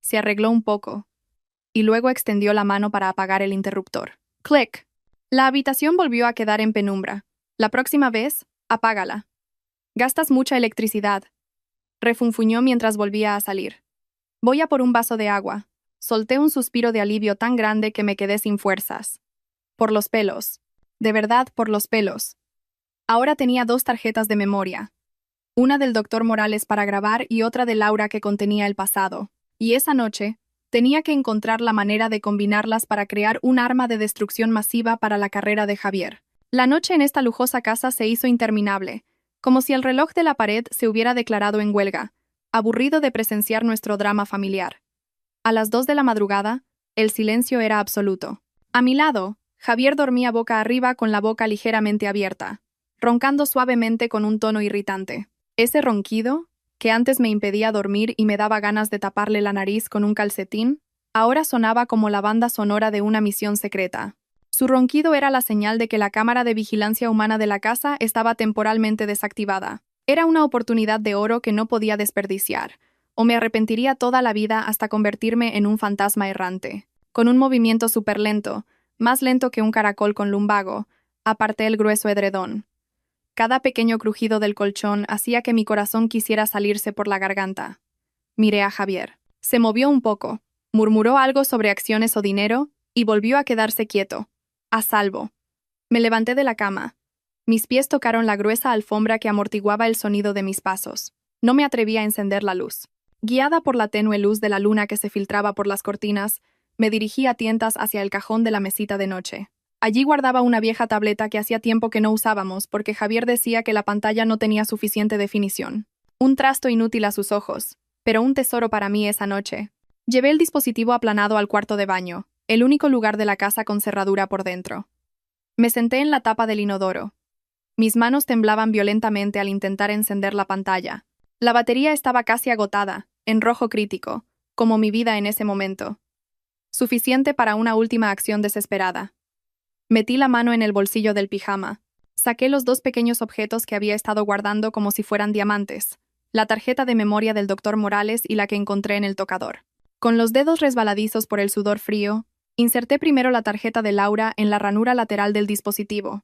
Se arregló un poco, y luego extendió la mano para apagar el interruptor. ¡Clic! La habitación volvió a quedar en penumbra. «La próxima vez, apágala. Gastas mucha electricidad», refunfuñó mientras volvía a salir. «Voy a por un vaso de agua». Solté un suspiro de alivio tan grande que me quedé sin fuerzas. Por los pelos. De verdad, por los pelos. Ahora tenía 2 tarjetas de memoria. Una del Dr. Morales para grabar y otra de Laura que contenía el pasado. Y esa noche, tenía que encontrar la manera de combinarlas para crear un arma de destrucción masiva para la carrera de Javier. La noche en esta lujosa casa se hizo interminable, como si el reloj de la pared se hubiera declarado en huelga, aburrido de presenciar nuestro drama familiar. A las 2 de la madrugada, el silencio era absoluto. A mi lado, Javier dormía boca arriba con la boca ligeramente abierta, roncando suavemente con un tono irritante. Ese ronquido, que antes me impedía dormir y me daba ganas de taparle la nariz con un calcetín, ahora sonaba como la banda sonora de una misión secreta. Su ronquido era la señal de que la cámara de vigilancia humana de la casa estaba temporalmente desactivada. Era una oportunidad de oro que no podía desperdiciar, o me arrepentiría toda la vida hasta convertirme en un fantasma errante. Con un movimiento superlento, más lento que un caracol con lumbago, aparté el grueso edredón. Cada pequeño crujido del colchón hacía que mi corazón quisiera salirse por la garganta. Miré a Javier. Se movió un poco, murmuró algo sobre acciones o dinero, y volvió a quedarse quieto. A salvo. Me levanté de la cama. Mis pies tocaron la gruesa alfombra que amortiguaba el sonido de mis pasos. No me atreví a encender la luz. Guiada por la tenue luz de la luna que se filtraba por las cortinas, me dirigí a tientas hacia el cajón de la mesita de noche. Allí guardaba una vieja tableta que hacía tiempo que no usábamos porque Javier decía que la pantalla no tenía suficiente definición. Un trasto inútil a sus ojos, pero un tesoro para mí esa noche. Llevé el dispositivo aplanado al cuarto de baño, el único lugar de la casa con cerradura por dentro. Me senté en la tapa del inodoro. Mis manos temblaban violentamente al intentar encender la pantalla. La batería estaba casi agotada, en rojo crítico, como mi vida en ese momento. Suficiente para una última acción desesperada. Metí la mano en el bolsillo del pijama. Saqué los dos pequeños objetos que había estado guardando como si fueran diamantes, la tarjeta de memoria del doctor Morales y la que encontré en el tocador. Con los dedos resbaladizos por el sudor frío, inserté primero la tarjeta de Laura en la ranura lateral del dispositivo.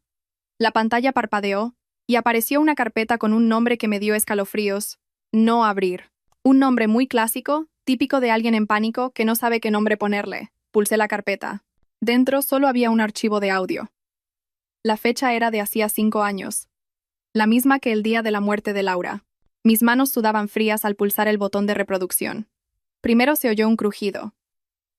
La pantalla parpadeó y apareció una carpeta con un nombre que me dio escalofríos. No abrir. Un nombre muy clásico, típico de alguien en pánico que no sabe qué nombre ponerle. Pulsé la carpeta. Dentro solo había un archivo de audio. La fecha era de hacía 5 años. La misma que el día de la muerte de Laura. Mis manos sudaban frías al pulsar el botón de reproducción. Primero se oyó un crujido.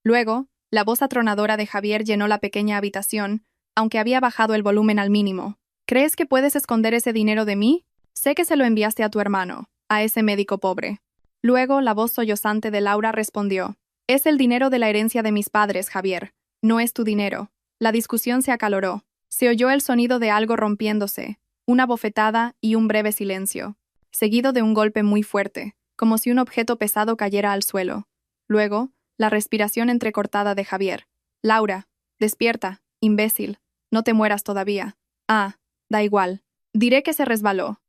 Luego, la voz atronadora de Javier llenó la pequeña habitación, aunque había bajado el volumen al mínimo. ¿Crees que puedes esconder ese dinero de mí? Sé que se lo enviaste a tu hermano, a ese médico pobre. Luego, la voz sollozante de Laura respondió. Es el dinero de la herencia de mis padres, Javier. No es tu dinero. La discusión se acaloró. Se oyó el sonido de algo rompiéndose, una bofetada y un breve silencio, seguido de un golpe muy fuerte, como si un objeto pesado cayera al suelo. Luego, la respiración entrecortada de Javier. Laura, despierta, imbécil. No te mueras todavía. Ah, da igual. Diré que se resbaló.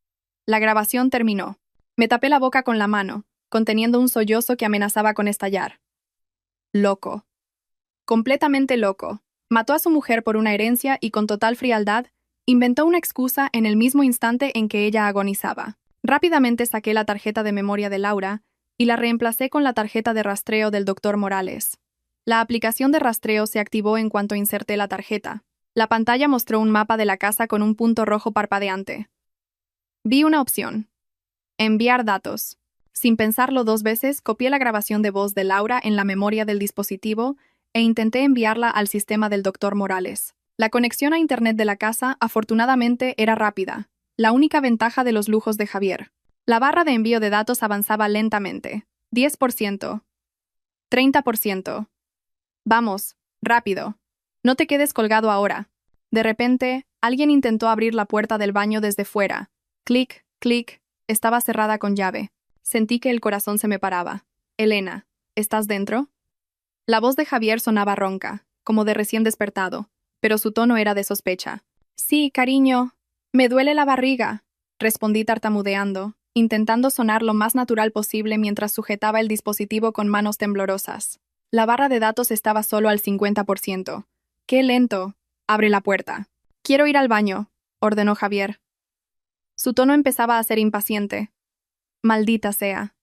La grabación terminó. Me tapé la boca con la mano, conteniendo un sollozo que amenazaba con estallar. Loco. Completamente loco. Mató a su mujer por una herencia y con total frialdad, inventó una excusa en el mismo instante en que ella agonizaba. Rápidamente saqué la tarjeta de memoria de Laura y la reemplacé con la tarjeta de rastreo del doctor Morales. La aplicación de rastreo se activó en cuanto inserté la tarjeta. La pantalla mostró un mapa de la casa con un punto rojo parpadeante. Vi una opción. Enviar datos. Sin pensarlo 2 veces, copié la grabación de voz de Laura en la memoria del dispositivo e intenté enviarla al sistema del doctor Morales. La conexión a Internet de la casa, afortunadamente, era rápida, la única ventaja de los lujos de Javier. La barra de envío de datos avanzaba lentamente. 10%. 30%. Vamos, rápido. No te quedes colgado ahora. De repente, alguien intentó abrir la puerta del baño desde fuera. Clic, clic, estaba cerrada con llave. Sentí que el corazón se me paraba. Elena, ¿estás dentro? La voz de Javier sonaba ronca, como de recién despertado, pero su tono era de sospecha. Sí, cariño. Me duele la barriga, respondí tartamudeando, intentando sonar lo más natural posible mientras sujetaba el dispositivo con manos temblorosas. La barra de datos estaba solo al 50%. ¡Qué lento! Abre la puerta. Quiero ir al baño, ordenó Javier. Su tono empezaba a ser impaciente. Maldita sea.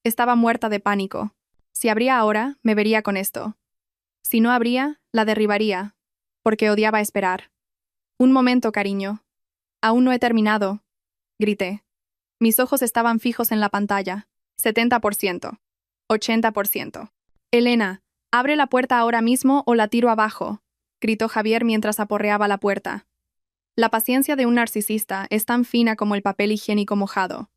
Estaba muerta de pánico. Si abría ahora, me vería con esto. Si no abría, la derribaría, porque odiaba esperar. Un momento, cariño. Aún no he terminado, grité. Mis ojos estaban fijos en la pantalla. 70%. 80%. Elena, abre la puerta ahora mismo o la tiro abajo, gritó Javier mientras aporreaba la puerta. La paciencia de un narcisista es tan fina como el papel higiénico mojado.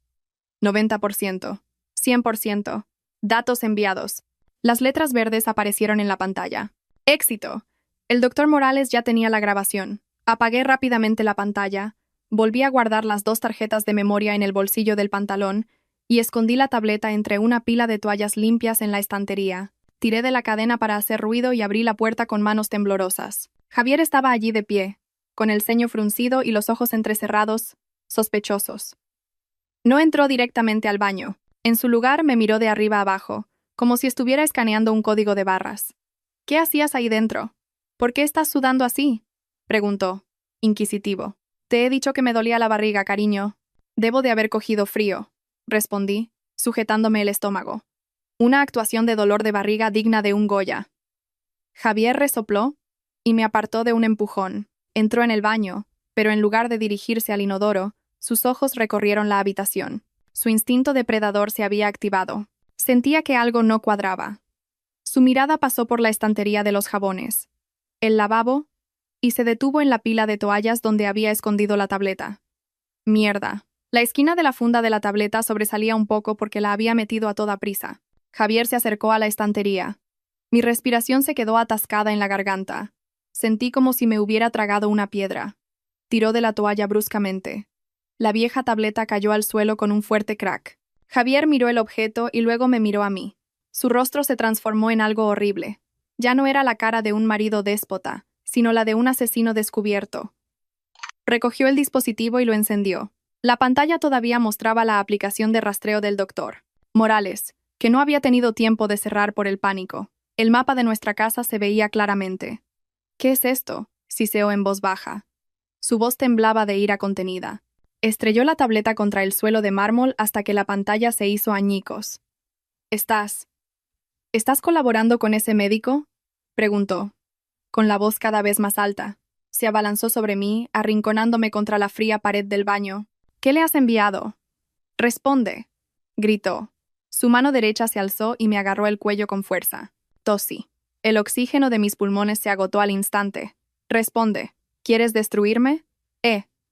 90%. 100%. Datos enviados. Las letras verdes aparecieron en la pantalla. ¡Éxito! El doctor Morales ya tenía la grabación. Apagué rápidamente la pantalla, volví a guardar las 2 tarjetas de memoria en el bolsillo del pantalón y escondí la tableta entre una pila de toallas limpias en la estantería. Tiré de la cadena para hacer ruido y abrí la puerta con manos temblorosas. Javier estaba allí de pie, con el ceño fruncido y los ojos entrecerrados, sospechosos. No entró directamente al baño. En su lugar me miró de arriba abajo, como si estuviera escaneando un código de barras. ¿Qué hacías ahí dentro? ¿Por qué estás sudando así? Preguntó, inquisitivo. Te he dicho que me dolía la barriga, cariño. Debo de haber cogido frío, respondí, sujetándome el estómago. Una actuación de dolor de barriga digna de un Goya. Javier resopló y me apartó de un empujón. Entró en el baño, pero en lugar de dirigirse al inodoro, sus ojos recorrieron la habitación. Su instinto depredador se había activado. Sentía que algo no cuadraba. Su mirada pasó por la estantería de los jabones, el lavabo, y se detuvo en la pila de toallas donde había escondido la tableta. Mierda. La esquina de la funda de la tableta sobresalía un poco porque la había metido a toda prisa. Javier se acercó a la estantería. Mi respiración se quedó atascada en la garganta. Sentí como si me hubiera tragado una piedra. Tiró de la toalla bruscamente. La vieja tableta cayó al suelo con un fuerte crack. Javier miró el objeto y luego me miró a mí. Su rostro se transformó en algo horrible. Ya no era la cara de un marido déspota, sino la de un asesino descubierto. Recogió el dispositivo y lo encendió. La pantalla todavía mostraba la aplicación de rastreo del doctor Morales, que no había tenido tiempo de cerrar por el pánico. El mapa de nuestra casa se veía claramente. «¿Qué es esto?», siseó en voz baja. Su voz temblaba de ira contenida. Estrelló la tableta contra el suelo de mármol hasta que la pantalla se hizo añicos. ¿Estás colaborando con ese médico?», preguntó, con la voz cada vez más alta. Se abalanzó sobre mí, arrinconándome contra la fría pared del baño. «¿Qué le has enviado?». «Responde», gritó. Su mano derecha se alzó y me agarró el cuello con fuerza. Tosí. El oxígeno de mis pulmones se agotó al instante. «Responde. ¿Quieres destruirme?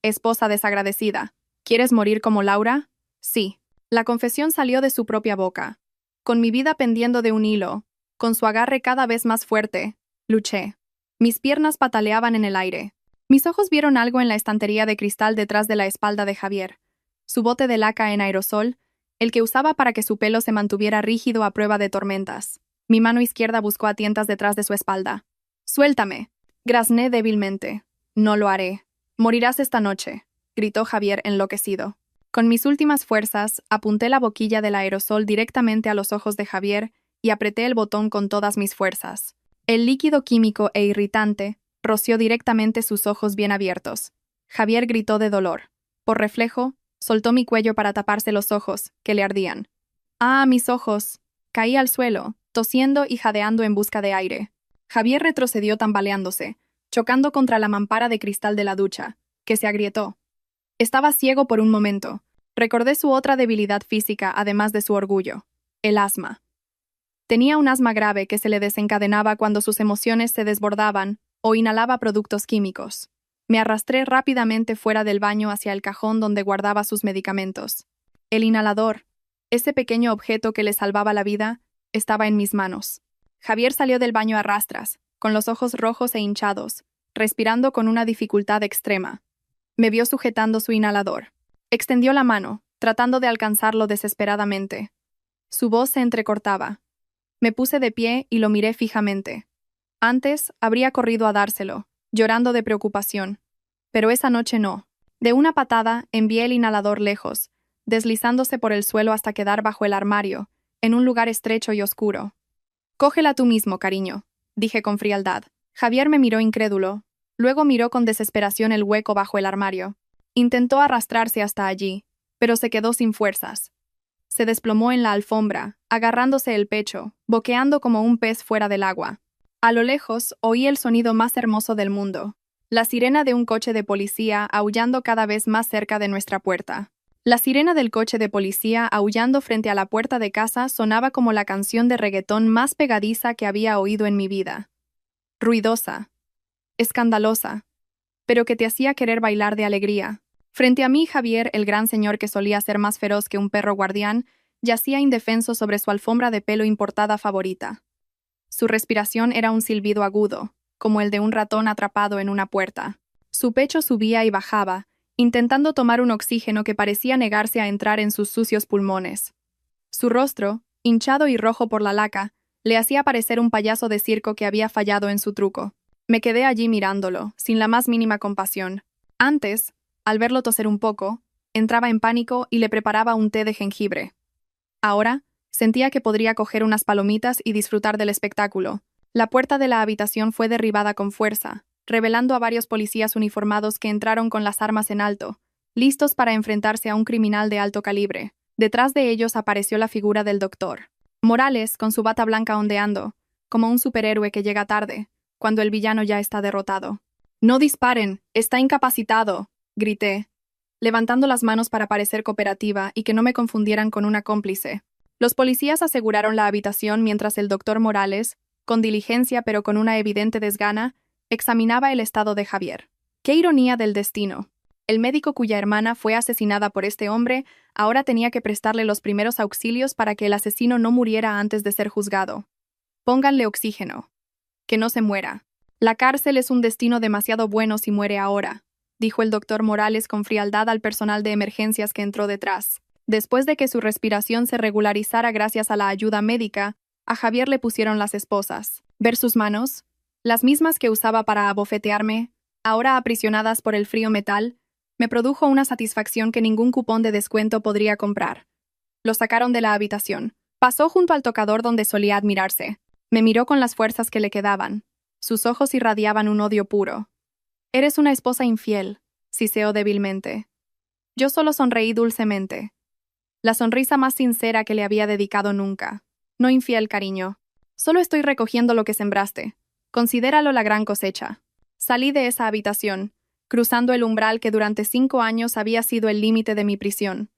Esposa desagradecida. ¿Quieres morir como Laura?». «Sí». La confesión salió de su propia boca. Con mi vida pendiendo de un hilo, con su agarre cada vez más fuerte, luché. Mis piernas pataleaban en el aire. Mis ojos vieron algo en la estantería de cristal detrás de la espalda de Javier. Su bote de laca en aerosol, el que usaba para que su pelo se mantuviera rígido a prueba de tormentas. Mi mano izquierda buscó a tientas detrás de su espalda. «Suéltame», grazné débilmente. «No lo haré. Morirás esta noche», gritó Javier enloquecido. Con mis últimas fuerzas, apunté la boquilla del aerosol directamente a los ojos de Javier y apreté el botón con todas mis fuerzas. El líquido químico e irritante roció directamente sus ojos bien abiertos. Javier gritó de dolor. Por reflejo, soltó mi cuello para taparse los ojos, que le ardían. «¡Ah, mis ojos!». Caí al suelo, tosiendo y jadeando en busca de aire. Javier retrocedió tambaleándose, chocando contra la mampara de cristal de la ducha, que se agrietó. Estaba ciego por un momento. Recordé su otra debilidad física, además de su orgullo: el asma. Tenía un asma grave que se le desencadenaba cuando sus emociones se desbordaban o inhalaba productos químicos. Me arrastré rápidamente fuera del baño hacia el cajón donde guardaba sus medicamentos. El inhalador, ese pequeño objeto que le salvaba la vida, estaba en mis manos. Javier salió del baño a rastras, con los ojos rojos e hinchados, respirando con una dificultad extrema. Me vio sujetando su inhalador. Extendió la mano, tratando de alcanzarlo desesperadamente. Su voz se entrecortaba. Me puse de pie y lo miré fijamente. Antes habría corrido a dárselo, llorando de preocupación. Pero esa noche no. De una patada envié el inhalador lejos, deslizándose por el suelo hasta quedar bajo el armario, en un lugar estrecho y oscuro. «Cógela tú mismo, cariño», dije con frialdad. Javier me miró incrédulo. Luego miró con desesperación el hueco bajo el armario. Intentó arrastrarse hasta allí, pero se quedó sin fuerzas. Se desplomó en la alfombra, agarrándose el pecho, boqueando como un pez fuera del agua. A lo lejos oí el sonido más hermoso del mundo: la sirena de un coche de policía aullando cada vez más cerca de nuestra puerta. La sirena del coche de policía aullando frente a la puerta de casa sonaba como la canción de reggaetón más pegadiza que había oído en mi vida. Ruidosa, escandalosa, pero que te hacía querer bailar de alegría. Frente a mí, Javier, el gran señor que solía ser más feroz que un perro guardián, yacía indefenso sobre su alfombra de pelo importada favorita. Su respiración era un silbido agudo, como el de un ratón atrapado en una puerta. Su pecho subía y bajaba, intentando tomar un oxígeno que parecía negarse a entrar en sus sucios pulmones. Su rostro, hinchado y rojo por la laca, le hacía parecer un payaso de circo que había fallado en su truco. Me quedé allí mirándolo, sin la más mínima compasión. Antes, al verlo toser un poco, entraba en pánico y le preparaba un té de jengibre. Ahora, sentía que podría coger unas palomitas y disfrutar del espectáculo. La puerta de la habitación fue derribada con fuerza, revelando a varios policías uniformados que entraron con las armas en alto, listos para enfrentarse a un criminal de alto calibre. Detrás de ellos apareció la figura del doctor Morales, con su bata blanca ondeando, como un superhéroe que llega tarde, cuando el villano ya está derrotado. «¡No disparen! ¡Está incapacitado!», grité, levantando las manos para parecer cooperativa y que no me confundieran con una cómplice. Los policías aseguraron la habitación mientras el doctor Morales, con diligencia pero con una evidente desgana, examinaba el estado de Javier. ¡Qué ironía del destino! El médico cuya hermana fue asesinada por este hombre ahora tenía que prestarle los primeros auxilios para que el asesino no muriera antes de ser juzgado. Pónganle oxígeno. Que no se muera. La cárcel es un destino demasiado bueno si muere ahora, dijo el doctor Morales con frialdad al personal de emergencias que entró detrás. Después de que su respiración se regularizara gracias a la ayuda médica, a Javier le pusieron las esposas. Ver sus manos, las mismas que usaba para abofetearme, ahora aprisionadas por el frío metal, me produjo una satisfacción que ningún cupón de descuento podría comprar. Lo sacaron de la habitación. Pasó junto al tocador donde solía admirarse. Me miró con las fuerzas que le quedaban. Sus ojos irradiaban un odio puro. «Eres una esposa infiel», siseó débilmente. Yo solo sonreí dulcemente. La sonrisa más sincera que le había dedicado nunca. No infiel, cariño. Solo estoy recogiendo lo que sembraste. Considéralo la gran cosecha. Salí de esa habitación, cruzando el umbral que durante 5 años había sido el límite de mi prisión.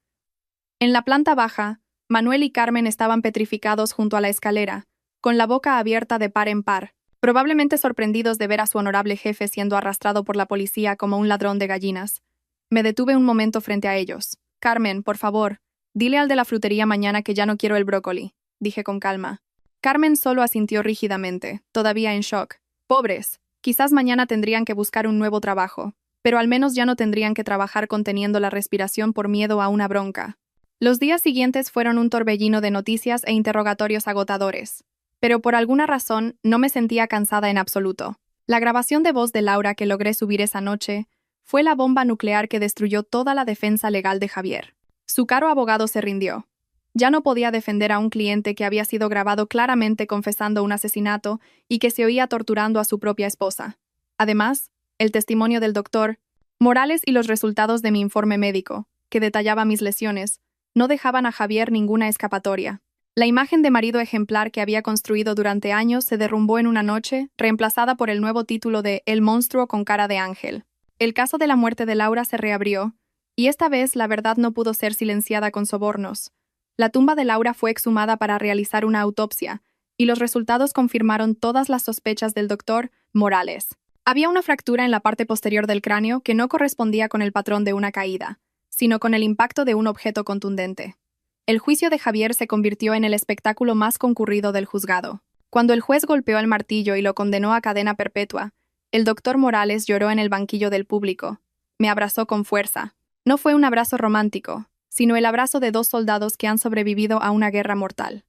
En la planta baja, Manuel y Carmen estaban petrificados junto a la escalera, con la boca abierta de par en par, probablemente sorprendidos de ver a su honorable jefe siendo arrastrado por la policía como un ladrón de gallinas. Me detuve un momento frente a ellos. «Carmen, por favor, dile al de la frutería mañana que ya no quiero el brócoli», dije con calma. Carmen solo asintió rígidamente, todavía en shock. Pobres, quizás mañana tendrían que buscar un nuevo trabajo, pero al menos ya no tendrían que trabajar conteniendo la respiración por miedo a una bronca. Los días siguientes fueron un torbellino de noticias e interrogatorios agotadores, pero por alguna razón no me sentía cansada en absoluto. La grabación de voz de Laura que logré subir esa noche fue la bomba nuclear que destruyó toda la defensa legal de Javier. Su caro abogado se rindió. Ya no podía defender a un cliente que había sido grabado claramente confesando un asesinato y que se oía torturando a su propia esposa. Además, el testimonio del doctor Morales y los resultados de mi informe médico, que detallaba mis lesiones, no dejaban a Javier ninguna escapatoria. La imagen de marido ejemplar que había construido durante años se derrumbó en una noche, reemplazada por el nuevo título de El monstruo con cara de ángel. El caso de la muerte de Laura se reabrió, y esta vez la verdad no pudo ser silenciada con sobornos. La tumba de Laura fue exhumada para realizar una autopsia, y los resultados confirmaron todas las sospechas del doctor Morales. Había una fractura en la parte posterior del cráneo que no correspondía con el patrón de una caída, sino con el impacto de un objeto contundente. El juicio de Javier se convirtió en el espectáculo más concurrido del juzgado. Cuando el juez golpeó el martillo y lo condenó a cadena perpetua, el doctor Morales lloró en el banquillo del público. Me abrazó con fuerza. No fue un abrazo romántico, sino el abrazo de 2 soldados que han sobrevivido a una guerra mortal.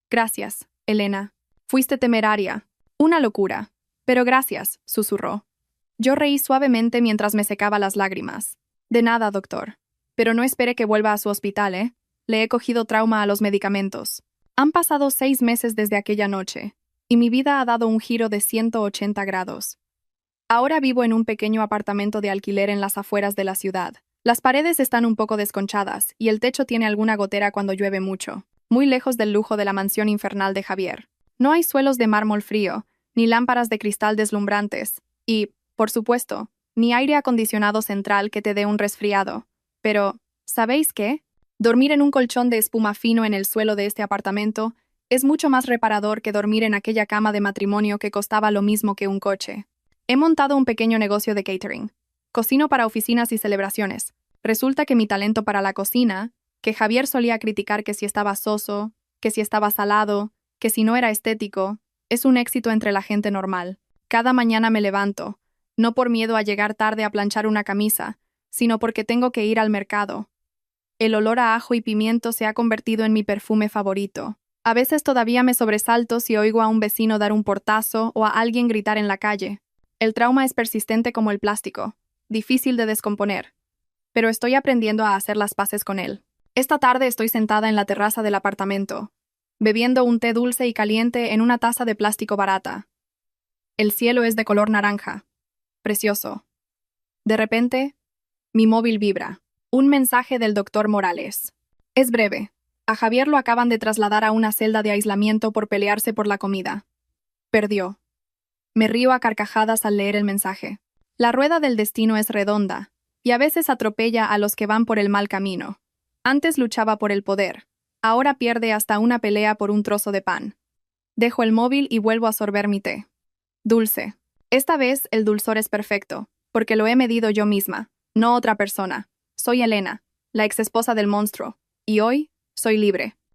«Gracias, Elena. Fuiste temeraria. Una locura. Pero gracias», susurró. Yo reí suavemente mientras me secaba las lágrimas. «De nada, doctor. Pero no espere que vuelva a su hospital, ¿eh? Le he cogido trauma a los medicamentos. Han pasado 6 meses desde aquella noche, y mi vida ha dado un giro de 180 grados. Ahora vivo en un pequeño apartamento de alquiler en las afueras de la ciudad. Las paredes están un poco desconchadas, y el techo tiene alguna gotera cuando llueve mucho, muy lejos del lujo de la mansión infernal de Javier. No hay suelos de mármol frío, ni lámparas de cristal deslumbrantes, y, por supuesto, ni aire acondicionado central que te dé un resfriado. Pero, ¿sabéis qué? Dormir en un colchón de espuma fino en el suelo de este apartamento es mucho más reparador que dormir en aquella cama de matrimonio que costaba lo mismo que un coche. He montado un pequeño negocio de catering. Cocino para oficinas y celebraciones. Resulta que mi talento para la cocina, que Javier solía criticar que si estaba soso, que si estaba salado, que si no era estético, es un éxito entre la gente normal. Cada mañana me levanto, no por miedo a llegar tarde a planchar una camisa, sino porque tengo que ir al mercado. El olor a ajo y pimiento se ha convertido en mi perfume favorito. A veces todavía me sobresalto si oigo a un vecino dar un portazo o a alguien gritar en la calle. El trauma es persistente como el plástico, difícil de descomponer, pero estoy aprendiendo a hacer las paces con él. Esta tarde estoy sentada en la terraza del apartamento, bebiendo un té dulce y caliente en una taza de plástico barata. El cielo es de color naranja. Precioso. De repente, mi móvil vibra. Un mensaje del doctor Morales. Es breve. A Javier lo acaban de trasladar a una celda de aislamiento por pelearse por la comida. Perdió. Me río a carcajadas al leer el mensaje. La rueda del destino es redonda, y a veces atropella a los que van por el mal camino. Antes luchaba por el poder. Ahora pierde hasta una pelea por un trozo de pan. Dejo el móvil y vuelvo a sorber mi té. Dulce. Esta vez el dulzor es perfecto, porque lo he medido yo misma. No otra persona. Soy Elena, la exesposa del monstruo, y hoy soy libre.